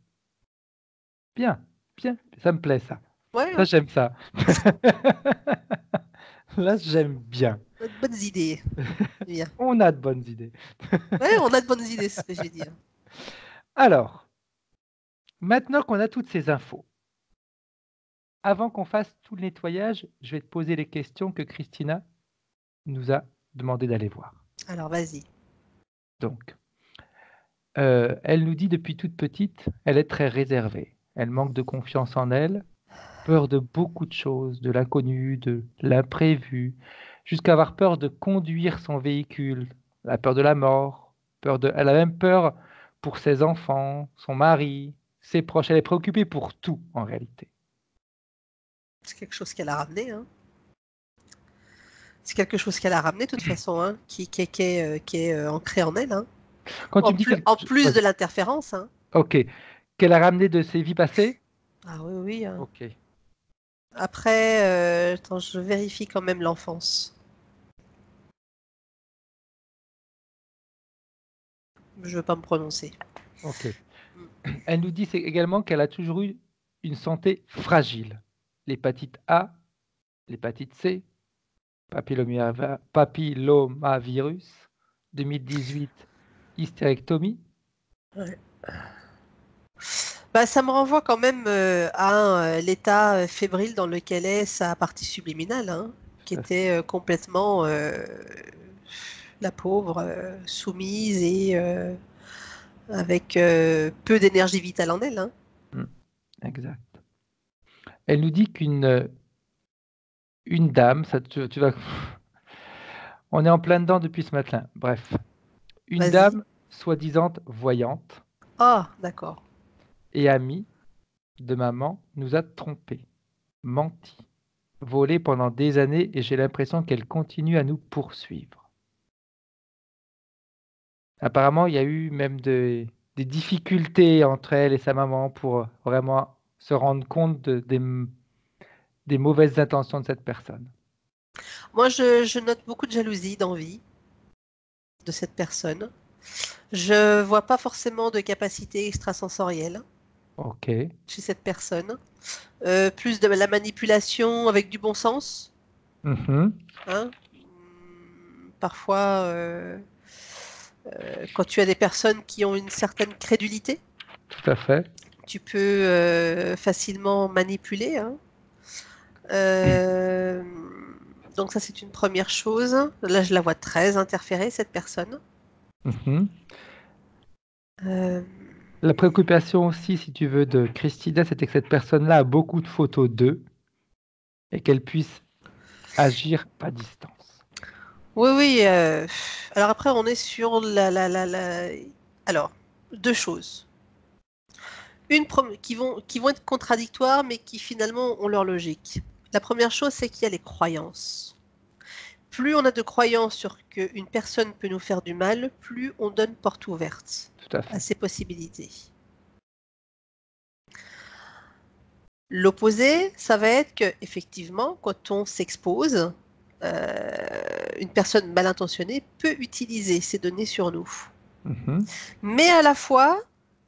Bien, bien, ça me plaît ça. Ouais, Ça, hein, j'aime ça. Là, j'aime bien. on a de bonnes idées. Bien. On a de bonnes idées. Ouais, on a de bonnes idées, c'est ce que je vais dire. Alors, maintenant qu'on a toutes ces infos, avant qu'on fasse tout le nettoyage, je vais te poser les questions que Christina nous a demandé d'aller voir. Alors, vas-y. Donc, elle nous dit depuis toute petite, elle est très réservée. Elle manque de confiance en elle, peur de beaucoup de choses, de l'inconnu, de l'imprévu, jusqu'à avoir peur de conduire son véhicule, la peur de la mort, elle a même peur pour ses enfants, son mari, ses proches. Elle est préoccupée pour tout, en réalité. C'est quelque chose qu'elle a ramené, hein. C'est quelque chose qu'elle a ramené, de toute façon, hein, qui est ancré en elle, hein. Quand tu me dis En plus de l'interférence, hein. Ok. Qu'elle a ramené de ses vies passées? Ah oui, oui, hein. Ok. Après, attends, je vérifie quand même l'enfance. Je ne veux pas me prononcer. Ok. Elle nous dit également qu'elle a toujours eu une santé fragile. L'hépatite A, l'hépatite C, papillomavirus, 2018, hystérectomie. Ouais. Bah, ça me renvoie quand même à l'état fébrile dans lequel est sa partie subliminale, hein, qui était complètement la pauvre, soumise et avec peu d'énergie vitale en elle, hein. Exact. Elle nous dit qu'une dame, ça, tu vas... On est en plein dedans depuis ce matin. Bref, une Vas-y. dame soi-disant voyante Ah, d'accord. et amie de maman nous a trompés, menti, volé pendant des années et j'ai l'impression qu'elle continue à nous poursuivre. Apparemment, il y a eu même des difficultés entre elle et sa maman pour vraiment se rendre compte des mauvaises intentions de cette personne. Moi, je note beaucoup de jalousie, d'envie de cette personne. Je vois pas forcément de capacité extrasensorielle Ok. chez cette personne. Plus de la manipulation avec du bon sens, Mhm. hein. Parfois, quand tu as des personnes qui ont une certaine crédulité, Tout à fait. tu peux facilement manipuler, hein. Euh, donc ça, c'est une première chose. Là, je la vois très interférée, cette personne. Mhm. Euh, La préoccupation aussi, si tu veux, de Christina, c'était que cette personne-là a beaucoup de photos d'eux et qu'elle puisse agir à distance. Oui, oui. Alors après, on est sur Alors, deux choses. Qui vont être contradictoires, mais qui finalement ont leur logique. La première chose, c'est qu'il y a les croyances. Plus on a de croyances sur qu'une personne peut nous faire du mal, plus on donne porte ouverte Tout à à fait. ces possibilités. L'opposé, ça va être que, effectivement, quand on s'expose, une personne mal intentionnée peut utiliser ces données sur nous. Mhm. Mais à la fois,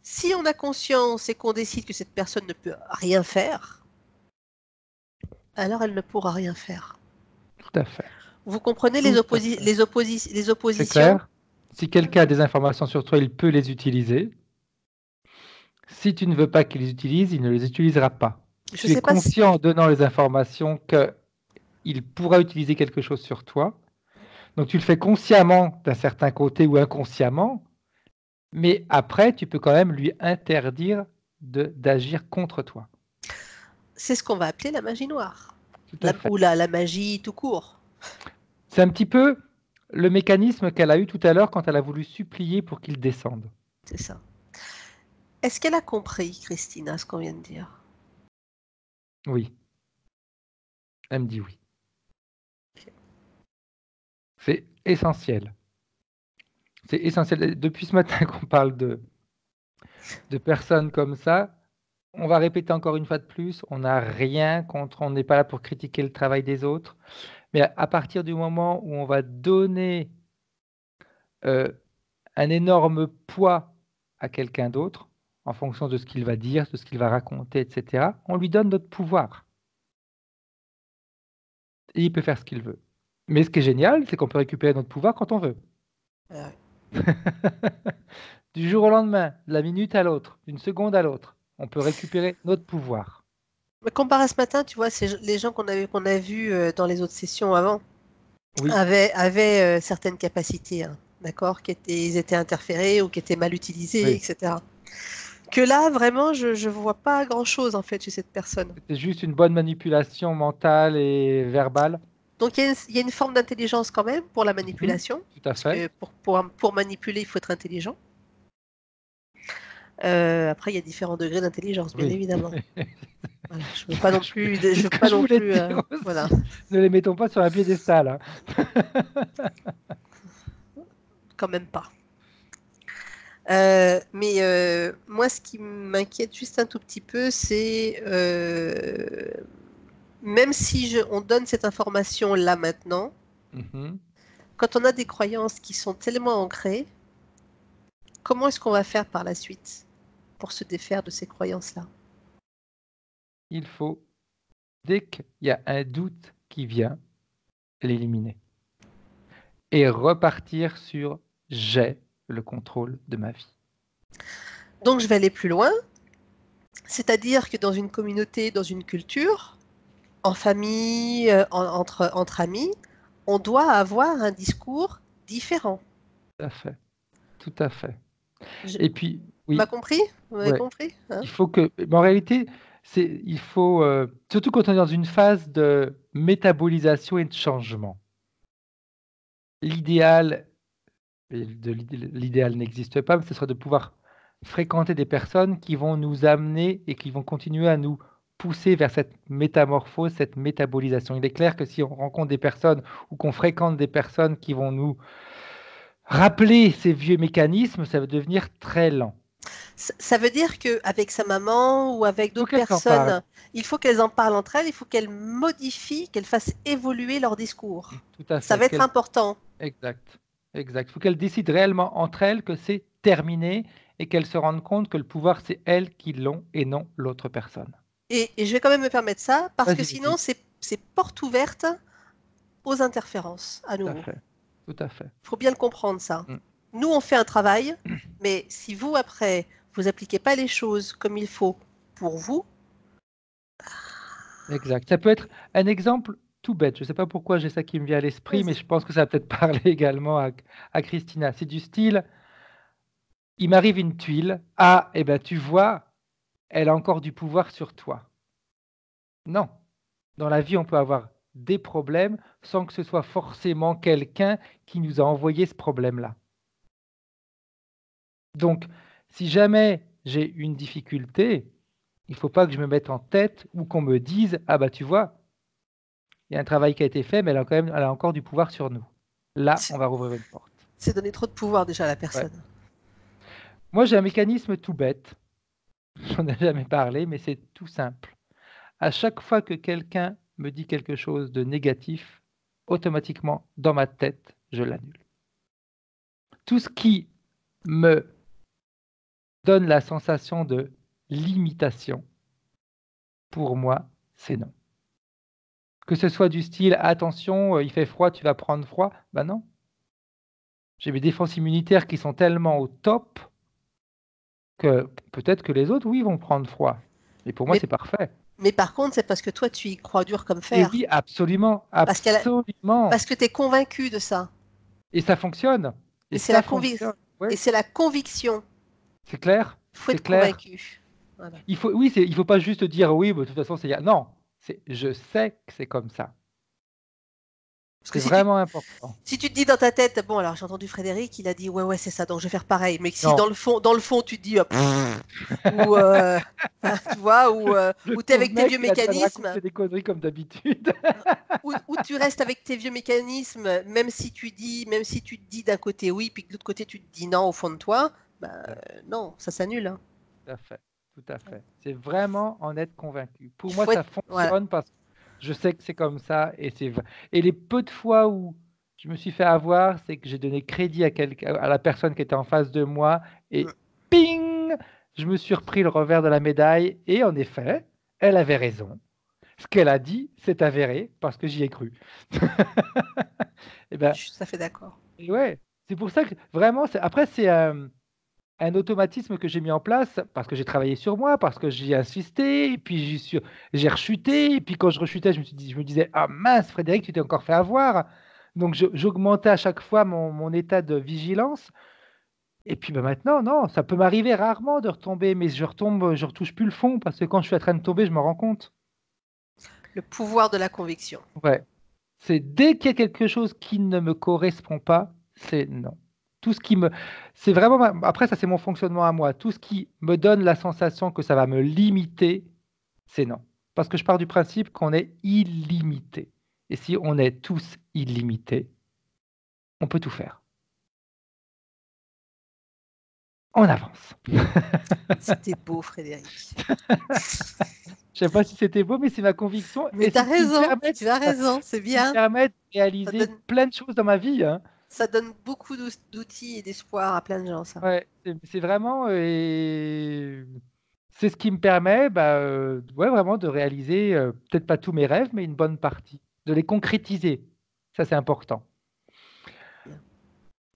si on a conscience et qu'on décide que cette personne ne peut rien faire, alors elle ne pourra rien faire. Tout à fait. Vous comprenez Tout à fait. les C'est oppositions? clair. Si quelqu'un a des informations sur toi, il peut les utiliser. Si tu ne veux pas qu'il les utilise, il ne les utilisera pas. Je Tu es sais pas si... conscient en donnant les informations qu'il pourra utiliser quelque chose sur toi. Donc tu le fais consciemment d'un certain côté ou inconsciemment, mais après, tu peux quand même lui interdire d'agir contre toi. C'est ce qu'on va appeler la magie noire. Tout à fait. Ou la magie tout court. C'est un petit peu le mécanisme qu'elle a eu tout à l'heure quand elle a voulu supplier pour qu'il descende. C'est ça. Est-ce qu'elle a compris, Christina, ce qu'on vient de dire? Oui. Elle me dit oui. C'est essentiel. C'est essentiel. Depuis ce matin qu'on parle de personnes comme ça, on va répéter encore une fois de plus, on n'a rien contre, on n'est pas là pour critiquer le travail des autres, mais à partir du moment où on va donner un énorme poids à quelqu'un d'autre, en fonction de ce qu'il va dire, de ce qu'il va raconter, etc., on lui donne notre pouvoir. Et il peut faire ce qu'il veut. Mais ce qui est génial, c'est qu'on peut récupérer notre pouvoir quand on veut. Ouais. Du jour au lendemain, de la minute à l'autre, d'une seconde à l'autre, on peut récupérer notre pouvoir. Mais comparé à ce matin, tu vois, les gens qu'on a vus dans les autres sessions avant Oui, avaient certaines capacités, hein, d'accord, ils étaient interférés ou qui étaient mal utilisés, oui. etc. Que là, vraiment, je ne vois pas grand-chose en fait chez cette personne. C'est juste une bonne manipulation mentale et verbale. Donc il y a une forme d'intelligence quand même pour la Mhm, manipulation, tout à parce fait. que pour manipuler, il faut être intelligent. Après, il y a différents degrés d'intelligence, bien Oui. évidemment. Voilà, je veux pas non plus, je C'est ce veux que pas je non voulais plus, dire aussi. voilà. Ne les mettons pas sur un piédestal. Hein. Quand même pas. Mais moi, ce qui m'inquiète juste un tout petit peu, c'est même si on donne cette information là maintenant, Mhm. quand on a des croyances qui sont tellement ancrées, comment est-ce qu'on va faire par la suite pour se défaire de ces croyances-là? Il faut, dès qu'il y a un doute qui vient, l'éliminer. Et repartir sur j'ai le contrôle de ma vie. Donc, je vais aller plus loin, c'est-à-dire que dans une communauté, dans une culture, en famille, entre amis, on doit avoir un discours différent. Tout à fait. Tout à fait. Je- Et puis, Tu m'as oui, compris? Vous m'avez ouais, compris, hein? il faut que. Mais en réalité, il faut, surtout quand on est dans une phase de métabolisation et de changement. L'idéal, l'idéal n'existe pas, mais ce serait de pouvoir fréquenter des personnes qui vont nous amener et qui vont continuer à nous pousser vers cette métamorphose, cette métabolisation. Il est clair que si on rencontre des personnes ou qu'on fréquente des personnes qui vont nous rappeler ces vieux mécanismes, ça va devenir très lent. Ça veut dire qu'avec sa maman ou avec Il faut d'autres qu'elles s'en parlent. personnes, il faut qu'elles en parlent entre elles, il faut qu'elles modifient, qu'elles fassent évoluer leur discours. Tout à Ça fait. va être important. Exact. Exact. Il faut qu'elles décident réellement entre elles que c'est terminé et qu'elles se rendent compte que le pouvoir, c'est elles qui l'ont et non l'autre personne. Et je vais quand même me permettre ça, parce que Vas-y, sinon, vas-y. c'est porte ouverte aux interférences, à Tout à nouveau. fait. Tout à fait. Il faut bien le comprendre, ça. Mm. Nous, on fait un travail, mais si vous, après, vous appliquez pas les choses comme il faut pour vous, Exact. Ça peut être un exemple tout bête. Je ne sais pas pourquoi j'ai ça qui me vient à l'esprit, mais vas-y. je pense que ça va peut-être parler également à Christina. C'est du style, il m'arrive une tuile. Ah, eh ben tu vois, elle a encore du pouvoir sur toi. Non. Dans la vie, on peut avoir des problèmes sans que ce soit forcément quelqu'un qui nous a envoyé ce problème-là. Donc, si jamais j'ai une difficulté, il ne faut pas que je me mette en tête ou qu'on me dise, ah bah tu vois, il y a un travail qui a été fait, mais elle a encore du pouvoir sur nous. Là, on va rouvrir une porte. C'est donner trop de pouvoir déjà à la Ouais. personne. Moi, j'ai un mécanisme tout bête. J'en ai jamais parlé, mais c'est tout simple. À chaque fois que quelqu'un me dit quelque chose de négatif, automatiquement, dans ma tête, je l'annule. Tout ce qui me donne la sensation de limitation, pour moi, c'est non. Que ce soit du style, attention, il fait froid, tu vas prendre froid, ben non. J'ai mes défenses immunitaires qui sont tellement au top que peut-être que les autres, oui, vont prendre froid. Mais pour moi, Mais, c'est parfait. mais par contre, c'est parce que toi, tu y crois dur comme Et fer. oui, absolument, Parce absolument. que tu es convaincu de ça. Et ça fonctionne. Et Et ça fonctionne. et Ouais, c'est la conviction. c'est clair, Il faut c'est être clair. convaincu. Voilà. Oui, il faut pas juste dire oui, bah, de toute façon, c'est. Non, je sais que c'est comme ça. Parce que C'est vraiment important. si tu te dis dans ta tête, bon, alors j'ai entendu Frédéric, il a dit ouais, ouais, c'est ça, donc je vais faire pareil. Mais si Non, dans le fond, tu te dis, ou, tu vois, le ou tu es pauvre avec tes mec, vieux il a de mécanismes, raconter des conneries comme d'habitude. ou tu restes avec tes vieux mécanismes, même si tu te dis d'un côté oui, puis que de l'autre côté tu te dis non au fond de toi, bah, non, ça s'annule, hein. Tout à fait, tout à fait. C'est vraiment en être convaincu. Pour Il moi, faut ça être, voilà. fonctionne parce que je sais que c'est comme ça et c'est vrai. Et les peu de fois où je me suis fait avoir, c'est que j'ai donné crédit à la personne qui était en face de moi Mm. et ping, je me suis repris le revers de la médaille et en effet, elle avait raison. Ce qu'elle a dit, c'est avéré parce que j'y ai cru. Et ben, Je suis tout à fait d'accord. et ouais, c'est pour ça que vraiment, après, c'est un automatisme que j'ai mis en place parce que j'ai travaillé sur moi, parce que j'y ai insisté, et puis j'ai rechuté, et puis quand je rechutais, je me disais, ah mince, Frédéric, tu t'es encore fait avoir. Donc j'augmentais à chaque fois mon état de vigilance. Et puis ben, maintenant, non, ça peut m'arriver rarement de retomber, mais je retouche plus le fond parce que quand je suis en train de tomber, je me rends compte. Le pouvoir de la conviction. Ouais. C'est dès qu'il y a quelque chose qui ne me correspond pas, c'est non. Tout ce qui me, c'est vraiment, après ça c'est mon fonctionnement à moi. Tout ce qui me donne la sensation que ça va me limiter, c'est non. Parce que je pars du principe qu'on est illimité. Et si on est tous illimités, on peut tout faire. On avance. C'était beau, Frédéric. Je sais pas si c'était beau, mais c'est ma conviction. Mais Et tu as c'est ce qui me raison, permet, tu as raison, c'est ce qui me bien. permet de Ça réaliser donne, plein de choses dans ma vie. Hein. ça donne beaucoup d'outils et d'espoir à plein de gens, ça. Ouais, c'est vraiment, c'est ce qui me permet, ouais, vraiment de réaliser, peut-être pas tous mes rêves, mais une bonne partie, de les concrétiser. Ça, c'est important. Bien.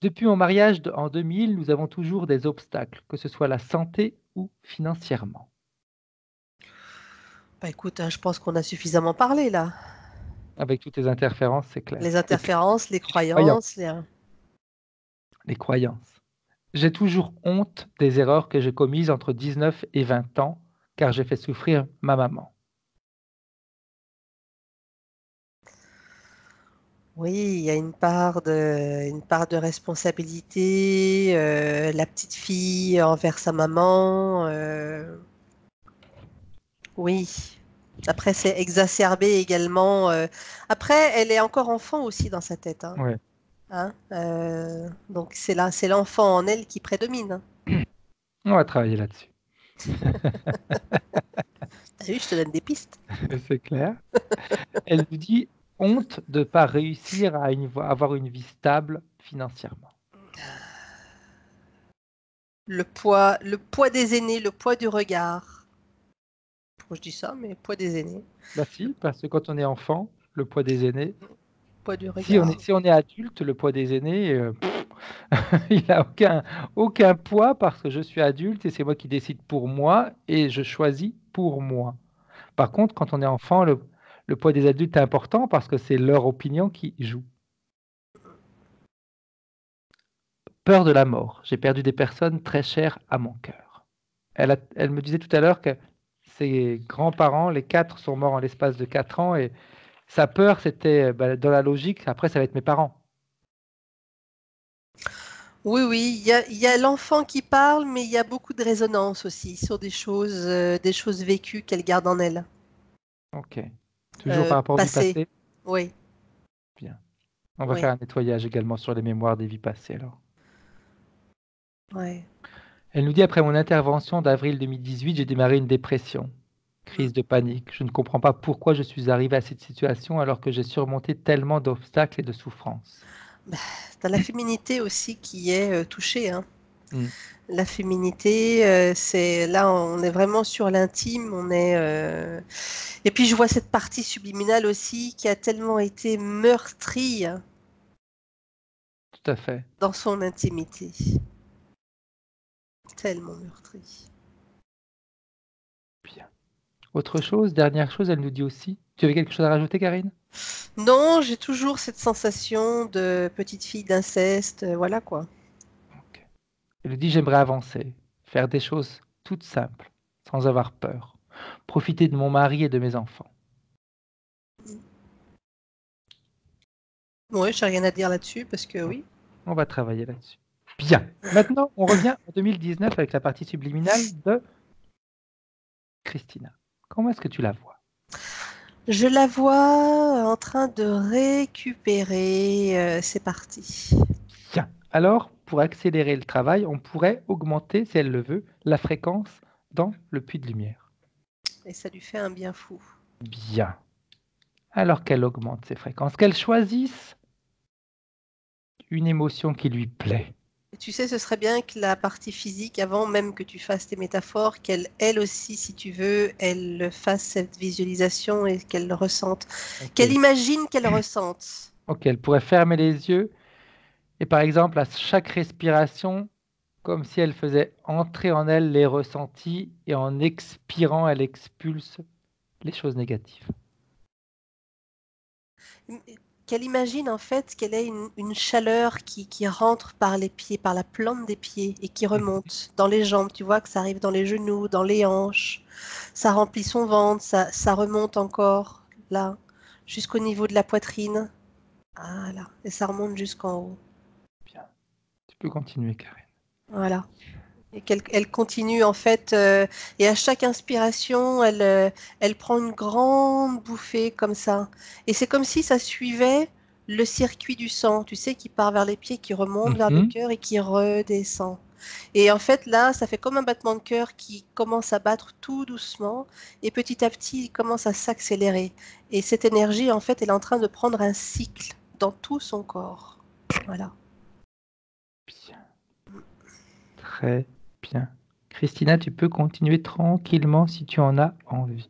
Depuis mon mariage en 2000, nous avons toujours des obstacles, que ce soit la santé ou financièrement. Bah écoute, hein, je pense qu'on a suffisamment parlé là. Avec toutes les interférences, c'est clair. Les Et puis, interférences, les croyances, croyances, les croyances. J'ai toujours honte des erreurs que j'ai commises entre 19 et 20 ans, car j'ai fait souffrir ma maman. Oui, il y a une part de responsabilité, la petite fille envers sa maman. Oui. Après, c'est exacerbé également. Après, elle est encore enfant aussi dans sa tête, hein. Ouais. Hein, donc c'est là, c'est l'enfant en elle qui prédomine, hein. On va travailler là-dessus. T'as vu, je te donne des pistes. C'est clair. Elle nous dit honte de ne pas réussir à avoir une vie stable financièrement. Le poids des aînés, le poids du regard. Pourquoi je dis ça, mais le poids des aînés, Bah si, parce que quand on est enfant, le poids des aînés, le poids du si on regard. est, si on est adulte, le poids des aînés, il n'a aucun poids parce que je suis adulte et c'est moi qui décide pour moi et je choisis pour moi. Par contre, quand on est enfant, le poids des adultes est important parce que c'est leur opinion qui joue. Peur de la mort. J'ai perdu des personnes très chères à mon cœur. Elle me disait tout à l'heure que ses grands-parents, les 4, sont morts en l'espace de 4 ans et sa peur, c'était dans la logique, après, ça va être mes parents. Oui, oui, il y a l'enfant qui parle, mais il y a beaucoup de résonance aussi sur des choses vécues qu'elle garde en elle. Ok. Toujours par rapport au vie Passées. passée. Oui, Bien. On va oui, faire un nettoyage également sur les mémoires des vies passées alors. ouais. Elle nous dit après mon intervention d'avril 2018, j'ai démarré une dépression, Mm. crise de panique. Je ne comprends pas pourquoi je suis arrivé à cette situation alors que j'ai surmonté tellement d'obstacles et de souffrances. Bah, t'as la féminité aussi qui est touchée, hein. Hmm. La féminité, c'est là, on est vraiment sur l'intime. Et puis je vois cette partie subliminale aussi qui a tellement été meurtrie Tout à fait. dans son intimité, tellement meurtrie. Bien. Autre chose, dernière chose, elle nous dit aussi. Tu avais quelque chose à rajouter, Karine? Non, j'ai toujours cette sensation de petite fille d'inceste, voilà quoi. Ok. Elle nous dit j'aimerais avancer, faire des choses toutes simples, sans avoir peur, profiter de mon mari et de mes enfants. Ouais, j'ai rien à dire là-dessus parce que oui. On va travailler là-dessus. Bien. Maintenant, on revient en 2019 avec la partie subliminale de Christina. Comment est-ce que tu la vois? Je la vois en train de récupérer ses parties. Bien. Alors, pour accélérer le travail, on pourrait augmenter, si elle le veut, la fréquence dans le puits de lumière. Et ça lui fait un bien fou. Bien. Alors qu'elle augmente ses fréquences, qu'elle choisisse une émotion qui lui plaît. Et tu sais, ce serait bien que la partie physique, avant même que tu fasses tes métaphores, qu'elle, elle aussi, si tu veux, elle fasse cette visualisation et qu'elle le ressente. Ok. Qu'elle imagine qu'elle ressente. Ok, elle pourrait fermer les yeux et par exemple, à chaque respiration, comme si elle faisait entrer en elle les ressentis et en expirant, elle expulse les choses négatives. Qu'elle imagine en fait qu'elle ait une chaleur qui rentre par les pieds, par la plante des pieds et qui remonte dans les jambes. Tu vois que ça arrive dans les genoux, dans les hanches. Ça remplit son ventre, ça remonte encore là, jusqu'au niveau de la poitrine. Voilà. Et ça remonte jusqu'en haut. Bien. Tu peux continuer, Karine. Voilà. Et elle continue en fait, et à chaque inspiration, elle prend une grande bouffée comme ça. Et c'est comme si ça suivait le circuit du sang, tu sais, qui part vers les pieds, qui remonte vers le Mhm. cœur et qui redescend. Et en fait, là, ça fait comme un battement de cœur qui commence à battre tout doucement et petit à petit, il commence à s'accélérer. Et cette énergie, en fait, elle est en train de prendre un cycle dans tout son corps. Voilà. Bien. Très bien. Christina, tu peux continuer tranquillement si tu en as envie.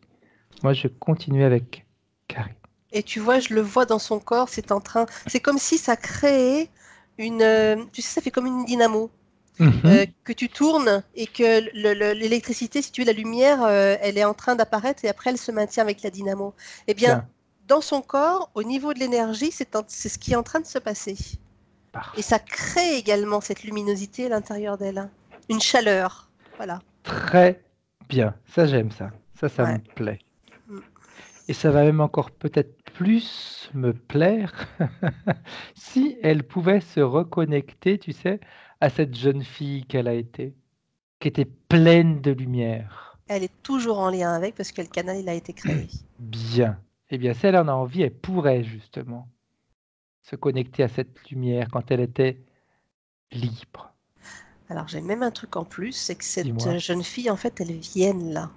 Moi, je continue avec Karine. Et tu vois, je le vois dans son corps, c'est comme si ça créait tu sais, ça fait comme une dynamo Mhm. que tu tournes et que l'électricité, si tu veux, la lumière, elle est en train d'apparaître et après elle se maintient avec la dynamo. Eh bien, Bien, dans son corps, au niveau de l'énergie, c'est ce qui est en train de se passer. Et parfait. ça crée également cette luminosité à l'intérieur d'elle, une chaleur. Voilà. Très bien. Ça, j'aime ça. Ça Ouais. me plaît. Mm. Et ça va même encore peut-être plus me plaire si elle pouvait se reconnecter, tu sais, à cette jeune fille qu'elle a été, qui était pleine de lumière. Elle est toujours en lien avec parce que le canal, il a été créé. Bien. Eh bien, si elle en a envie, elle pourrait justement se connecter à cette lumière quand elle était libre. Alors j'ai même un truc en plus, c'est que cette Dis-moi. jeune fille, en fait, elle vienne là.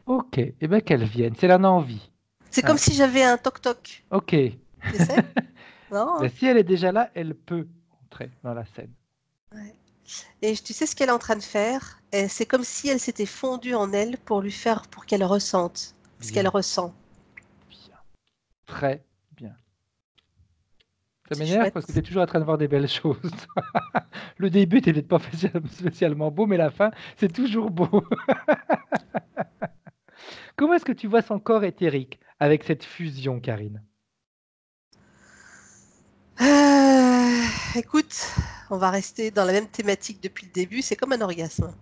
Ok, eh bien qu'elle vienne, si elle en a envie. C'est comme Hein. si j'avais un toc-toc, Ok. tu sais? Non, Ben, hein. si elle est déjà là, elle peut entrer dans la scène. Ouais. Et tu sais ce qu'elle est en train de faire? C'est comme si elle s'était fondue en elle pour qu'elle ressente ce qu'elle Bien, ressent. bien, très bien. Ça C'est m'énerve parce que tu es chouette. toujours en train de voir des belles choses. Le début n'était peut-être pas spécialement beau, mais la fin, c'est toujours beau. Comment est-ce que tu vois son corps éthérique avec cette fusion, Karine? Écoute, on va rester dans la même thématique depuis le début. C'est comme un orgasme.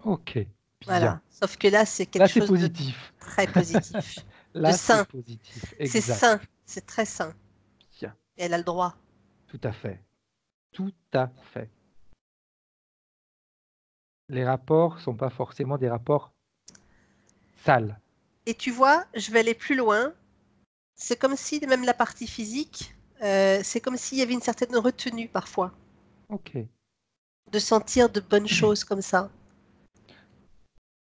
Ok, bien. Voilà. Sauf que là, c'est Là, quelque c'est chose de positif. très positif, de Là, c'est sain. positif. C'est Exact. sain. C'est très sain. Bien. Et elle a le droit. Tout à fait. Tout à fait. Les rapports sont pas forcément des rapports sales. Et tu vois, je vais aller plus loin. C'est comme si, même la partie physique, c'est comme s'il y avait une certaine retenue parfois, Ok. de sentir de bonnes choses comme ça.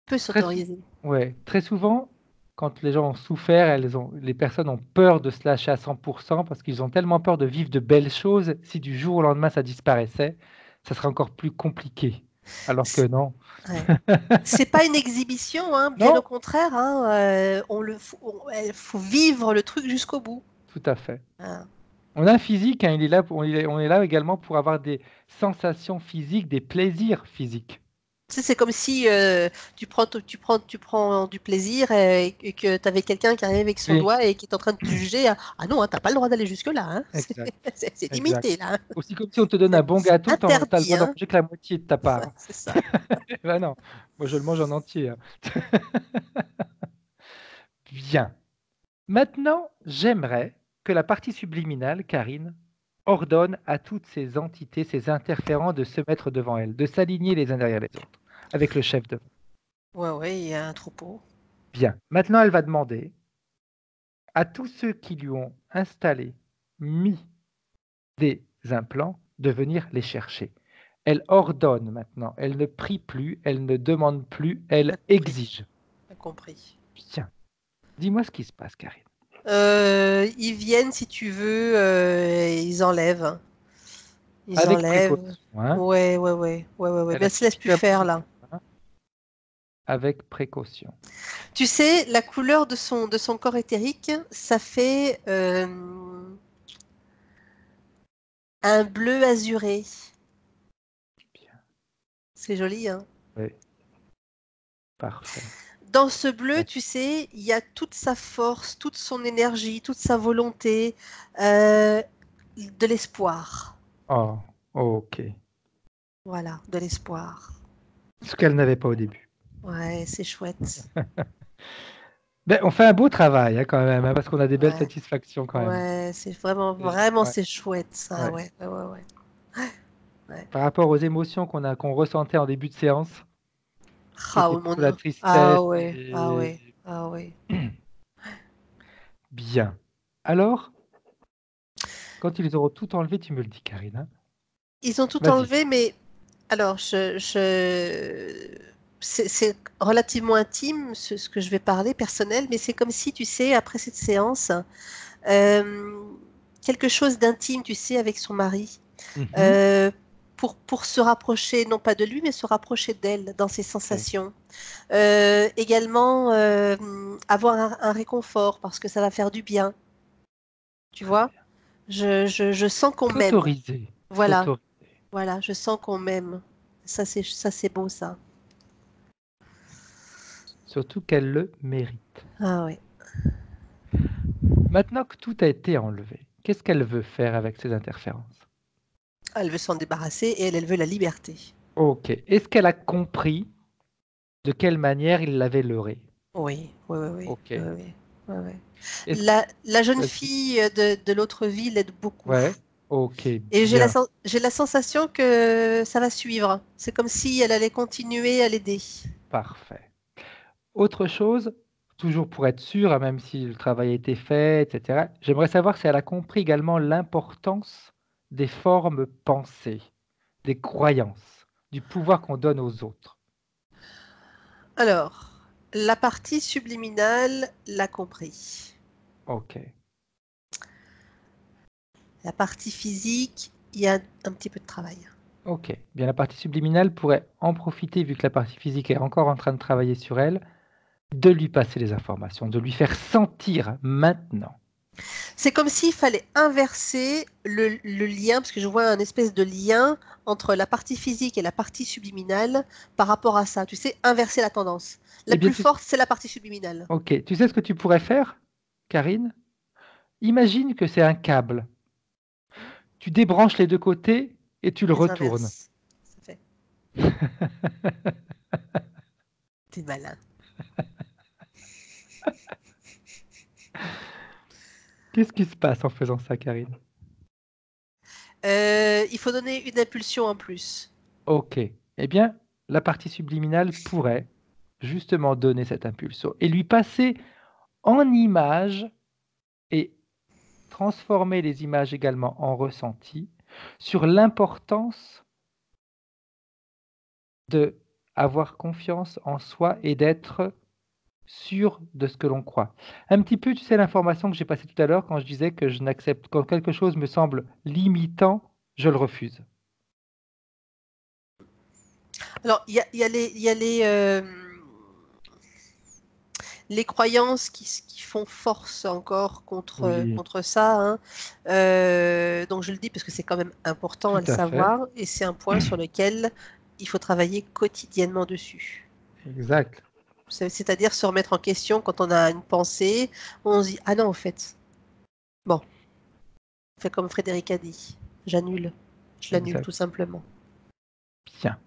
Peut Très, sou- s'autoriser. ouais, très souvent, quand les gens ont souffert, les personnes ont peur de se lâcher à 100% parce qu'ils ont tellement peur de vivre de belles choses. Si du jour au lendemain ça disparaissait, ça serait encore plus compliqué. Alors que C'est non. ouais. C'est pas une exhibition, hein, bien au Non, contraire. Hein, il faut vivre le truc jusqu'au bout. tout à fait. Hein. On a un physique, hein, il est là, on est là également pour avoir des sensations physiques, des plaisirs physiques. Tu sais, c'est comme si tu prends du plaisir et que tu avais quelqu'un qui arrive avec son Oui, doigt et qui est en train de te juger. Ah non, hein, t'as pas le droit d'aller jusque-là. Hein. exact, C'est exact. limité là. Hein. Aussi comme si on te donne un bon gâteau, tu as le Interdit. droit d'en Hein. manger que la moitié de ta part. C'est ça. Ben non, moi je le mange en entier. Hein. Bien. Maintenant, j'aimerais que la partie subliminale, Karine, ordonne à toutes ces entités, ces interférents de se mettre devant elle, de s'aligner les uns derrière les autres, avec le chef devant. Ouais, ouais, il y a un troupeau. Bien. Maintenant, elle va demander à tous ceux qui lui ont installé, mis des implants, de venir les chercher. Elle ordonne maintenant, elle ne prie plus, elle ne demande plus, T'as elle compris. exige. T'as compris. Bien. Dis-moi ce qui se passe, Karine. Ils viennent si tu veux, ils enlèvent. Ils Avec enlèvent. précaution, hein. Ouais, ouais, ouais, ouais, ouais, ouais. Elle Mais a elle se laisse plus suffisamment faire dit, là. hein, avec précaution. Tu sais, la couleur de son corps éthérique, ça fait un bleu azuré. Bien. C'est joli, hein? Oui, parfait. Dans ce bleu, Ouais. tu sais, il y a toute sa force, toute son énergie, toute sa volonté, euh, de l'espoir. Oh, ok. Voilà, de l'espoir. Ce qu'elle n'avait pas au début. Ouais, c'est chouette. Ben, on fait un beau travail hein, quand même, hein, parce qu'on a des belles Ouais, satisfactions quand même. ouais, c'est vraiment, Ouais, vraiment, c'est chouette ça. ouais. Ouais, ouais, ouais, ouais. Ouais. Par rapport aux émotions qu'on ressentait en début de séance, qui Ah étaient oh, mon plutôt la Dieu. Ah tristesse ouais, ah et... ouais, ah ouais. Bien. Alors, quand ils auront tout enlevé, tu me le dis, Karine, hein. Ils ont tout Vas-y. enlevé, mais alors c'est relativement intime ce que je vais parler, personnel, mais c'est comme si, tu sais, après cette séance, euh, quelque chose d'intime, tu sais, avec son mari, Mhm. euh, pour se rapprocher, non pas de lui, mais se rapprocher d'elle dans ses Ok. sensations. Également, avoir un réconfort parce que ça va faire du bien, tu Très vois. bien. Je sens qu'on m'aime. S'autoriser. Voilà, S'autoriser. voilà, je sens qu'on m'aime. Ça, c'est beau, ça. Surtout qu'elle le mérite. Ah ouais. Maintenant que tout a été enlevé, qu'est-ce qu'elle veut faire avec ces interférences? Elle veut s'en débarrasser et elle veut la liberté. Ok. Est-ce qu'elle a compris de quelle manière il l'avait leurré? Oui, oui, oui, oui, Ok. oui, oui, oui, oui. Est-ce... La jeune Vas-y. fille de l'autre vie l'aide beaucoup. Ouais. Ok, Et bien. j'ai la sensation que ça va suivre. C'est comme si elle allait continuer à l'aider. Parfait. Autre chose, toujours pour être sûr, hein, même si le travail a été fait, etc., j'aimerais savoir si elle a compris également l'importance des formes pensées, des croyances, du pouvoir qu'on donne aux autres. Alors, la partie subliminale l'a compris. Ok. La partie physique, il y a un petit peu de travail. Ok. Bien, la partie subliminale pourrait en profiter, vu que la partie physique est encore en train de travailler sur elle, de lui passer les informations, de lui faire sentir maintenant. C'est comme s'il fallait inverser le lien, parce que je vois un espèce de lien entre la partie physique et la partie subliminale par rapport à ça. Tu sais, inverser la tendance. La Eh bien, plus forte, c'est la partie subliminale. ok. Tu sais ce que tu pourrais faire, Karine? Imagine que c'est un câble. Tu débranches les deux côtés et tu le Les retournes. inverses. Ça fait. T'es malin. Qu'est-ce qui se passe en faisant ça, Karine? Il faut donner une impulsion en plus. Ok. Eh bien, la partie subliminale pourrait justement donner cette impulsion et lui passer en images et transformer les images également en ressenti sur l'importance de avoir confiance en soi et d'être sûr de ce que l'on croit. Un petit peu, tu sais, l'information que j'ai passée tout à l'heure quand je disais que je n'accepte, quand quelque chose me semble limitant, je le refuse. Alors, il y a les croyances qui font force encore Oui, contre ça, hein. Donc je le dis parce que c'est quand même important à tout le à fait. savoir et c'est un point sur lequel il faut travailler quotidiennement dessus. Exact. C'est-à-dire se remettre en question quand on a une pensée, on se dit ah non en fait, bon, on fait comme Frédéric a dit, j'annule, je l'annule tout Exact. simplement. Bien.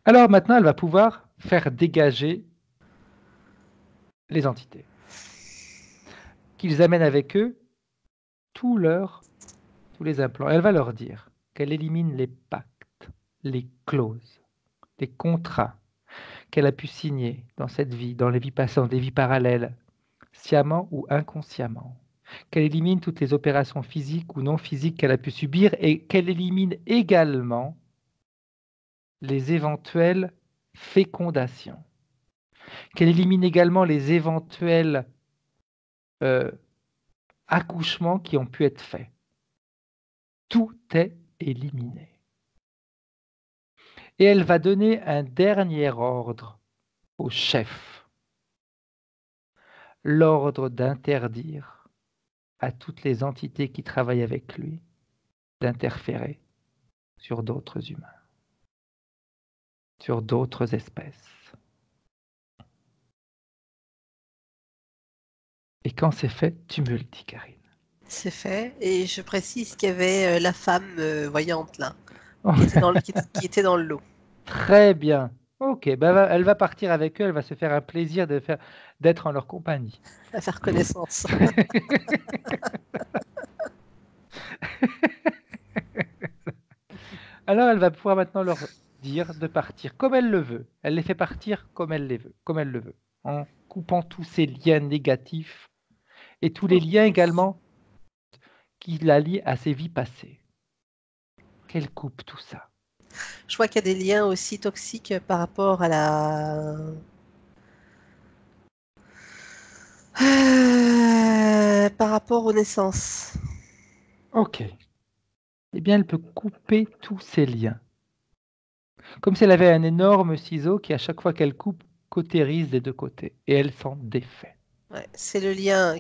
Alors maintenant, elle va pouvoir faire dégager les entités, qu'ils amènent avec eux tous tous les implants. Elle va leur dire qu'elle élimine les pactes, les clauses, les contrats qu'elle a pu signer dans cette vie, dans les vies passantes, des vies parallèles, sciemment ou inconsciemment, qu'elle élimine toutes les opérations physiques ou non physiques qu'elle a pu subir et qu'elle élimine également les éventuelles fécondations, qu'elle élimine également les éventuels euh, accouchements qui ont pu être faits. Tout est éliminé. Et elle va donner un dernier ordre au chef, l'ordre d'interdire à toutes les entités qui travaillent avec lui d'interférer sur d'autres humains, sur d'autres espèces. Et quand c'est fait, tu me le dis, Karine. C'est fait et je précise qu'il y avait la femme voyante là Oh, qui était dans le lot. très bien. Ok, bah, elle va partir avec eux, elle va se faire un plaisir d'être en leur compagnie. À faire connaissance. Alors, elle va pouvoir maintenant leur dire de partir comme elle le veut. Elle les fait partir comme elle le veut, en coupant tous ces liens négatifs et tous les liens également qui la lient à ses vies passées. Qu'elle coupe tout ça. Je vois qu'il y a des liens aussi toxiques par rapport à par rapport aux naissances. Ok. Eh bien, elle peut couper tous ces liens. Comme si elle avait un énorme ciseau qui, à chaque fois qu'elle coupe, cautérise des deux côtés. Et elle s'en défait. Ouais, c'est le lien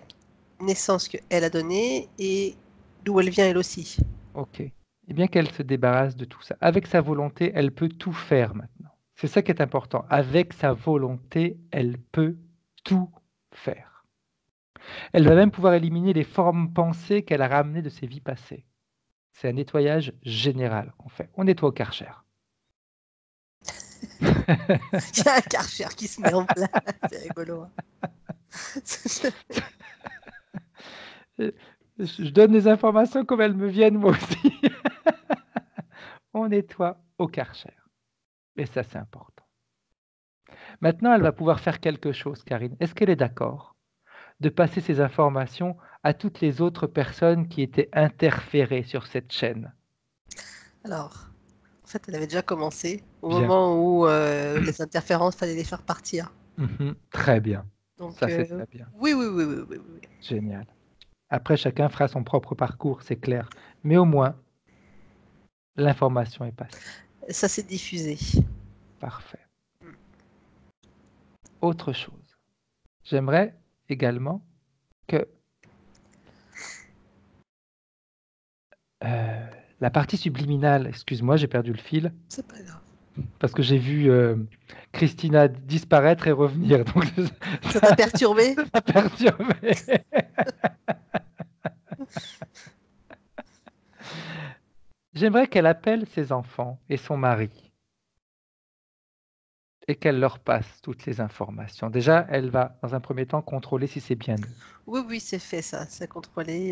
naissance qu'elle a donné et d'où elle vient elle aussi. Ok. Eh bien, qu'elle se débarrasse de tout ça. Avec sa volonté, elle peut tout faire maintenant. C'est ça qui est important. Avec sa volonté, elle peut tout faire. Elle va même pouvoir éliminer les formes pensées qu'elle a ramenées de ses vies passées. C'est un nettoyage général qu'on fait. On nettoie au Karcher. Il y a un Karcher qui se met en place. C'est rigolo. Hein. Je donne les informations comme elles me viennent moi aussi. On nettoie au Karcher. Et ça, c'est important. Maintenant, elle va pouvoir faire quelque chose, Karine. Est-ce qu'elle est d'accord de passer ces informations à toutes les autres personnes qui étaient interférées sur cette chaîne? Alors, en fait, elle avait déjà commencé au Bien. moment où les interférences, fallait les faire partir. Très bien. Donc, Ça, c'est très bien. oui, oui, oui, oui, oui, oui. Génial. Après, chacun fera son propre parcours, c'est clair. Mais au moins, l'information est passée. Ça s'est diffusé. Parfait. Autre chose. J'aimerais également que la partie subliminale, excuse-moi, j'ai perdu le fil, C'est pas grave. parce que j'ai vu Christina disparaître et revenir. Donc Ça t'a perturbé? ça m'a perturbé. J'aimerais qu'elle appelle ses enfants et son mari et qu'elle leur passe toutes les informations. Déjà, elle va, dans un premier temps, contrôler si c'est bien eux. Oui, oui, c'est fait ça. C'est contrôlé.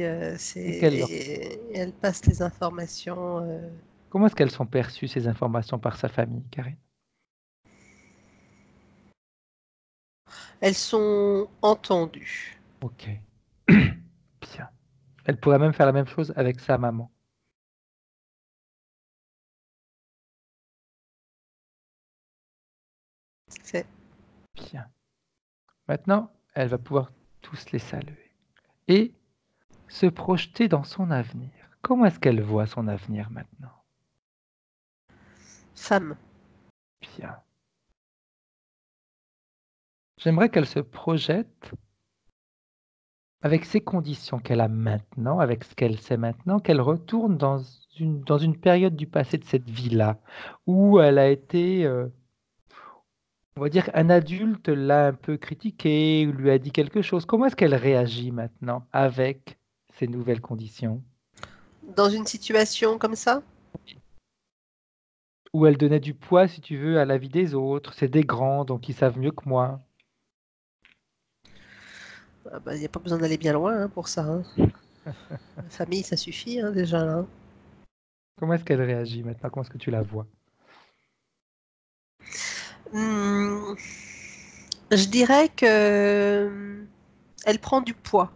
Et qu'elle leur... Et elle passe les informations. Comment est-ce qu'elles sont perçues, ces informations, par sa famille, Karine? Elles sont entendues. Ok. Bien. Elle pourrait même faire la même chose avec sa maman. C'est fait. Bien. Maintenant, elle va pouvoir tous les saluer et se projeter dans son avenir. Comment est-ce qu'elle voit son avenir maintenant? Femme. Bien. J'aimerais qu'elle se projette avec ces conditions qu'elle a maintenant, avec ce qu'elle sait maintenant, qu'elle retourne dans une période du passé de cette vie-là, où elle a été, on va dire, un adulte l'a un peu critiquée, ou lui a dit quelque chose. Comment est-ce qu'elle réagit maintenant avec ces nouvelles conditions? Dans une situation comme ça, Où elle donnait du poids, si tu veux, à la vie des autres. C'est des grands, donc ils savent mieux que moi. il n'y a pas besoin d'aller bien loin hein, pour ça. Hein. La famille, ça suffit hein, déjà là. Comment est-ce qu'elle réagit maintenant? Comment est-ce que tu la vois? Hmm, je dirais que elle prend du poids.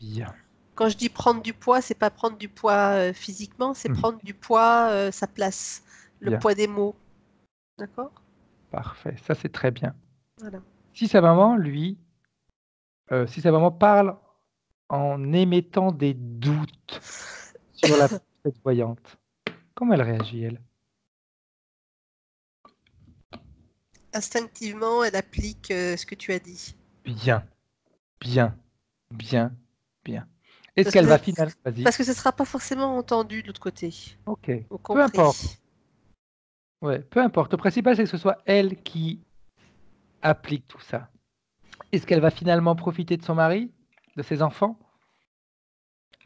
Bien. Quand je dis prendre du poids, c'est pas prendre du poids physiquement, c'est prendre du poids sa place, le Bien. poids des mots. D'accord? Parfait. Ça, c'est très bien. Voilà. Si sa maman, si sa maman parle en émettant des doutes sur la petite voyante, comment elle réagit, elle? Instinctivement, elle applique ce que tu as dit. Bien, bien, bien, bien. Est-ce Parce que, qu'elle va finalement... Vas-y. parce que ce ne sera pas forcément entendu de l'autre côté, Ok. ou Peu importe. compris. Ouais, peu importe. Le principal, c'est que ce soit elle qui applique tout ça. Est-ce qu'elle va finalement profiter de son mari, de ses enfants?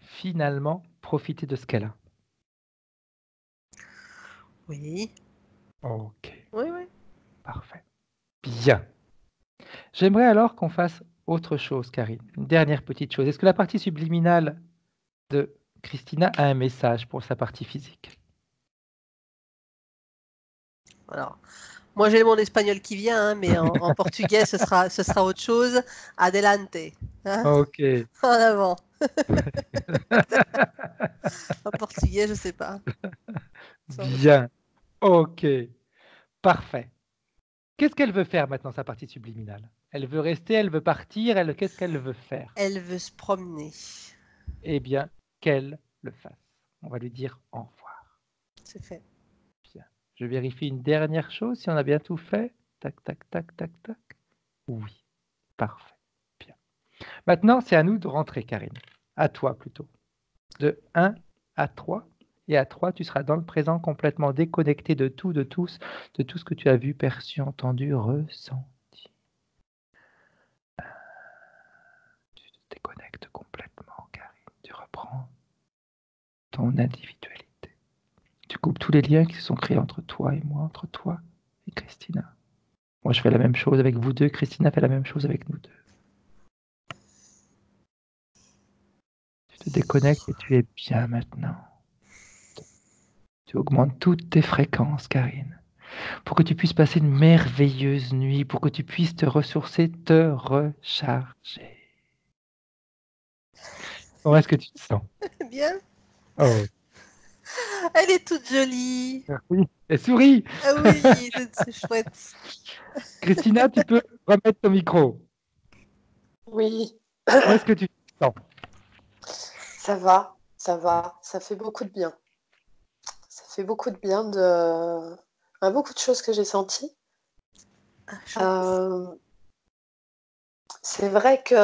Finalement, profiter de ce qu'elle a. Oui, Ok, oui, oui. parfait. Bien. J'aimerais alors qu'on fasse autre chose, Karine. Une dernière petite chose. Est-ce que la partie subliminale de Christina a un message pour sa partie physique? Alors, moi j'ai mon espagnol qui vient, hein, mais en portugais ce sera autre chose. Adelante. Hein, Ok. en avant. En portugais, je sais pas. Bien. Ok. Parfait. Qu'est-ce qu'elle veut faire maintenant, sa partie subliminale? Elle veut rester, elle veut partir, qu'est-ce qu'elle veut faire? Elle veut se promener. Eh bien, qu'elle le fasse. On va lui dire au revoir. C'est fait. Bien. Je vérifie une dernière chose, si on a bien tout fait. Tac, tac, tac, tac, tac. Oui. Parfait. Bien. Maintenant, c'est à nous de rentrer, Karine. À toi plutôt. De 1 à 3. Et à 3, tu seras dans le présent complètement déconnecté de tout, de tous, de tout ce que tu as vu, perçu, entendu, ressenti. Tu te déconnectes complètement, Karine. Tu reprends ton individualité. Tu coupes tous les liens qui se sont créés entre toi et moi, entre toi et Christina. Moi, je fais la même chose avec vous deux. Christina fait la même chose avec nous deux. Tu te déconnectes et tu es bien maintenant. Tu augmentes toutes tes fréquences, Karine, pour que tu puisses passer une merveilleuse nuit, pour que tu puisses te ressourcer, te recharger. Comment est-ce que tu te sens? Bien. Oh, Elle est toute jolie. oui. Et souris. Ah oui, c'est chouette. Christina, tu peux remettre ton micro. Oui, Comment est-ce que tu te sens? ça va, ça va. Ça fait beaucoup de bien. Ça fait beaucoup de bien de... Il y a beaucoup de choses que j'ai senties. Ah, chouette. C'est vrai que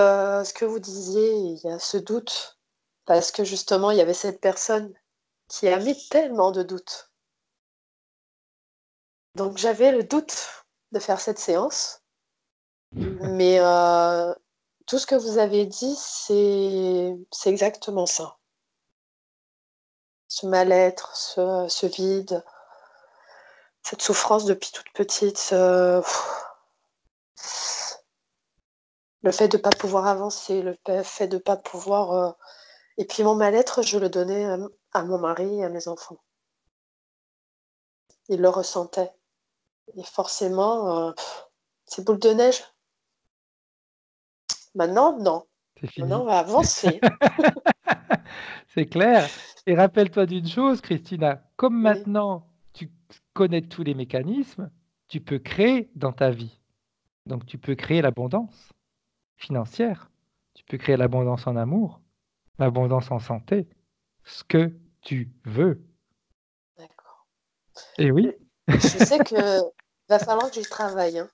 ce que vous disiez, il y a ce doute, parce que justement, il y avait cette personne qui a mis tellement de doutes. Donc j'avais le doute de faire cette séance, mais tout ce que vous avez dit, c'est exactement ça. Ce mal-être, ce vide, cette souffrance depuis toute petite, le fait de ne pas pouvoir avancer, le fait de ne pas pouvoir... Et puis mon mal-être, je le donnais à mon mari et à mes enfants. Ils le ressentaient. Et forcément, c'est boule de neige. Maintenant, non. C'est Maintenant, fini. on va avancer. C'est clair. Et rappelle-toi d'une chose, Christina, comme Oui, maintenant tu connais tous les mécanismes, tu peux créer dans ta vie. Donc tu peux créer l'abondance financière, tu peux créer l'abondance en amour, l'abondance en santé, ce que tu veux. d'accord. Et oui, Je sais que va falloir que j'y travaille. Hein.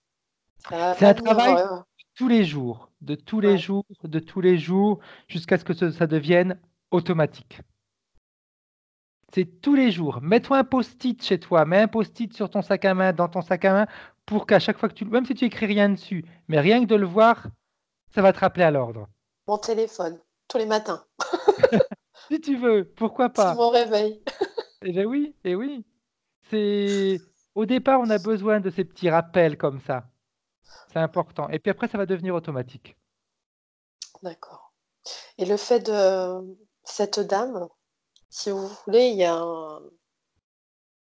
Ça va c'est pas un venir. travail de tous les jours, de tous les Ouais. jours, de tous les jours, jusqu'à ce que ça devienne automatique. C'est tous les jours. Mets-toi un post-it chez toi, mets un post-it sur ton sac à main, dans ton sac à main, pour qu'à chaque fois que même si tu écris rien dessus, mais rien que de le voir, ça va te rappeler à l'ordre. Mon téléphone, tous les matins. Si tu veux, pourquoi C'est pas? mon réveil. Eh bien oui, et oui. C'est au départ, on a besoin de ces petits rappels comme ça. C'est important. Et puis après, ça va devenir automatique. D'accord. Et le fait de cette dame, si vous voulez, il y a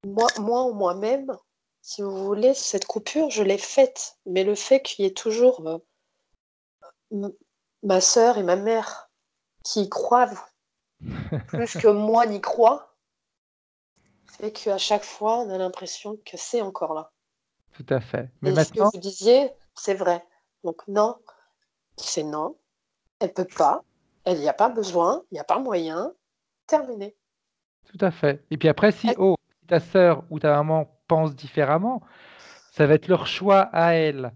moi ou moi-même, si vous voulez, cette coupure, je l'ai faite. Mais le fait qu'il y ait toujours m- ma sœur et ma mère qui y croient plus que moi n'y crois, fait qu'à chaque fois, on a l'impression que c'est encore là. Tout à fait. Mais Et ce que maintenant, vous disiez, c'est vrai. Donc non, c'est non, elle peut pas, elle n'y a pas besoin, il n'y a pas moyen, terminé. tout à fait. Et puis après, si, Elle- oh, si ta sœur ou ta maman pense différemment, ça va être leur choix à elles.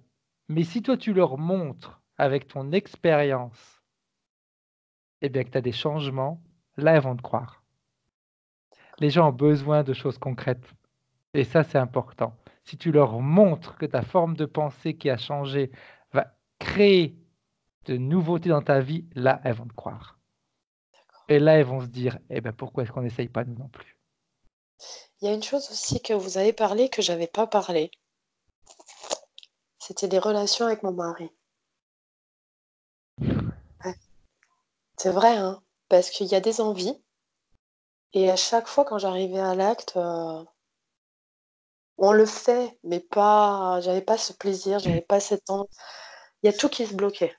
Mais si toi, tu leur montres avec ton expérience, eh bien, que tu as des changements, là, elles vont te croire. Les gens ont besoin de choses concrètes. Et ça, c'est important. Si tu leur montres que ta forme de pensée qui a changé va créer de nouveautés dans ta vie, là, elles vont te croire. Et là, elles vont se dire, eh ben, pourquoi est-ce qu'on n'essaye pas nous non plus? Il y a une chose aussi que vous avez parlé que j'avais pas parlé. C'était les relations avec mon mari. Ouais. C'est vrai, hein, parce qu'il y a des envies. Et à chaque fois, quand j'arrivais à l'acte, On le fait, mais pas. J'avais pas ce plaisir, j'avais pas cette envie. Il y a tout qui se bloquait.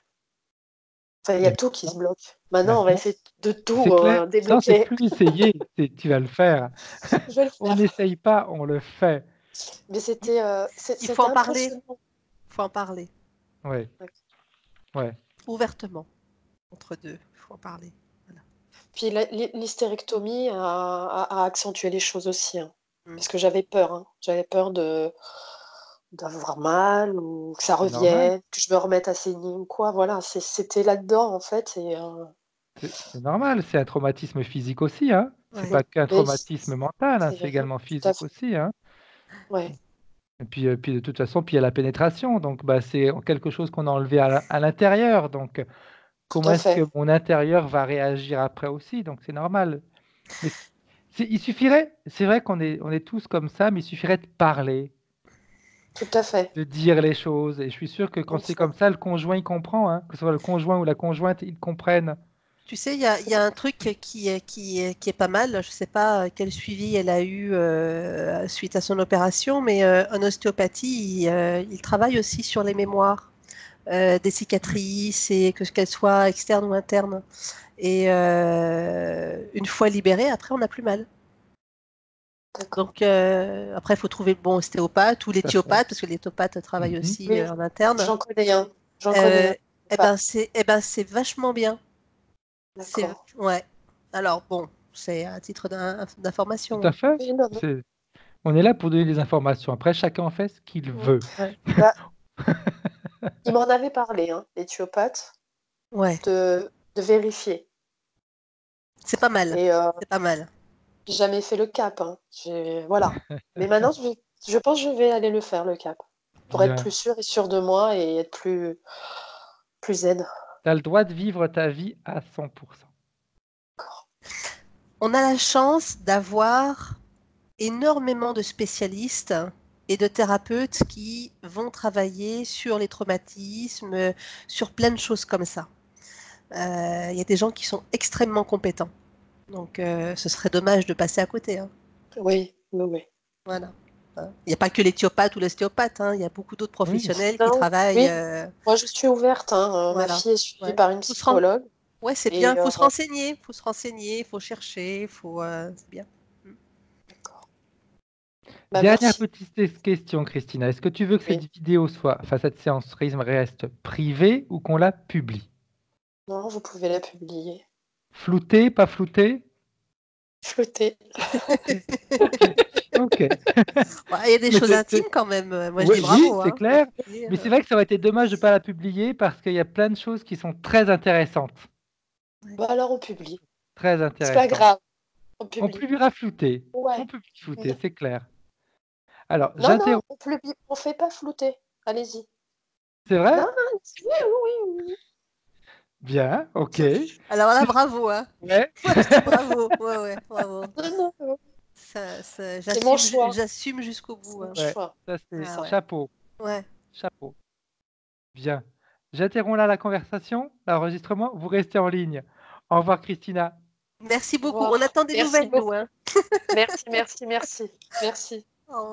Enfin, il y a tout qui se bloque. Maintenant, on va Maintenant, essayer de c'est tout clair. Non, c'est débloquer. plus essayer, tu vas le faire. Je vais le On faire. n'essaye pas, on le fait. Mais Il faut c'était en parler. impressionnant. Il faut en parler Ouais, ouais. ouvertement entre deux. Il faut en parler. Puis l'hystérectomie a accentué les choses aussi, hein. Mm. Parce que j'avais peur, hein. J'avais peur d'avoir mal ou que ça C'est normal. revienne, que je me remette à saigner ou quoi. Voilà, c'était là-dedans en fait. C'est normal, c'est un traumatisme physique aussi, hein. C'est Ouais. pas qu'un Mais traumatisme mental, hein, c'est c'est vrai, également tout à physique fait. aussi, hein. Ouais, Et puis de toute façon, puis il y a la pénétration, donc bah, c'est quelque chose qu'on a enlevé à l'intérieur. Donc tout comment à est-ce que fait. mon intérieur va réagir après aussi? Donc c'est normal. Mais il suffirait, c'est vrai on est tous comme ça, mais il suffirait de parler, Tout à fait. de dire les choses. Et je suis sûr que quand Une c'est fois. comme ça, le conjoint il comprend, hein, que ce soit le conjoint ou la conjointe, ils comprennent. Tu sais, il y a un truc qui est pas mal. Je ne sais pas quel suivi elle a eu suite à son opération, mais en ostéopathie, il travaille aussi sur les mémoires des cicatrices et qu'elles soient externes ou internes. Et une fois libéré, après, on n'a plus mal. D'accord. Donc après, il faut trouver le bon ostéopathe ou Tout à fait. l'éthiopathe, parce que l'éthiopathe travaille Mhm. aussi Oui, en interne. j'en connais un. J'en connais Euh, un. Pas. eh ben, c'est vachement bien. D'accord. Ouais. Alors bon, c'est à titre Tout d'information, à hein. fait. Oui, non, non. On est là pour donner des informations. Après, chacun en fait ce qu'il veut. Ouais. Bah, il m'en avait parlé, hein, l'éthiopathe, Ouais, de vérifier. c'est pas mal. Et C'est pas mal. j'ai jamais fait le cap, hein. Voilà. Mais maintenant, je pense que je vais aller le faire, le cap, pour être Bien. plus sûre et sûre de moi et être plus zen. Tu as le droit de vivre ta vie à 100%. On a la chance d'avoir énormément de spécialistes et de thérapeutes qui vont travailler sur les traumatismes, sur plein de choses comme ça. Il y a des gens qui sont extrêmement compétents. Donc, ce serait dommage de passer à côté, hein. Oui, oui, oui. Voilà. Hein. Il n'y a pas que l'éthiopathe ou l'ostéopathe, hein. Il y a beaucoup d'autres Oui, professionnels qui Non, travaillent. oui, moi je suis ouverte, hein. Ma Voilà. fille est suivie Ouais. par une Faut se ren- psychologue. Ouais, c'est bien. Et Il faut se renseigner. Il faut se renseigner. Il faut chercher. C'est bien. d'accord. Bah, dernière merci. petite question, Christina. Est-ce que tu veux que Oui. cette vidéo soit, enfin cette séance reste privée ou qu'on la publie? Non, vous pouvez la publier. Floutée, pas floutée? Flotter. Ok, ok. Ouais, il y a des Mais choses intimes quand même. Moi, je Oui, dis oui, bravo, c'est hein. clair. Et, Mais c'est vrai que ça aurait été dommage de ne pas la publier parce qu'il y a plein de choses qui sont très intéressantes. ouais. Bah alors on publie. Très C'est pas intéressantes. grave, on On publie. publiera flouté. Ouais. On publie flouté, c'est clair. Alors, Non, non, j'interromps. on publie. On fait pas flouter. Allez-y. C'est Non, vrai? non, oui, oui, oui, oui. Bien, ok. Alors là, bravo, hein. Ouais. Moi, je dis bravo. Ouais, ouais, bravo. Non, non, non. C'est mon choix. J'assume jusqu'au C'est bout, mon hein. Ouais, choix. ça c'est Ah Ça. ouais. chapeau, Ouais. chapeau. Bien. J'interromps là la conversation, l'enregistrement. Vous restez en ligne. Au revoir, Christina. Merci Au beaucoup. On revoir. attend des Merci nouvelles, nous, beaucoup. hein. Merci, merci, merci. Merci. Au revoir.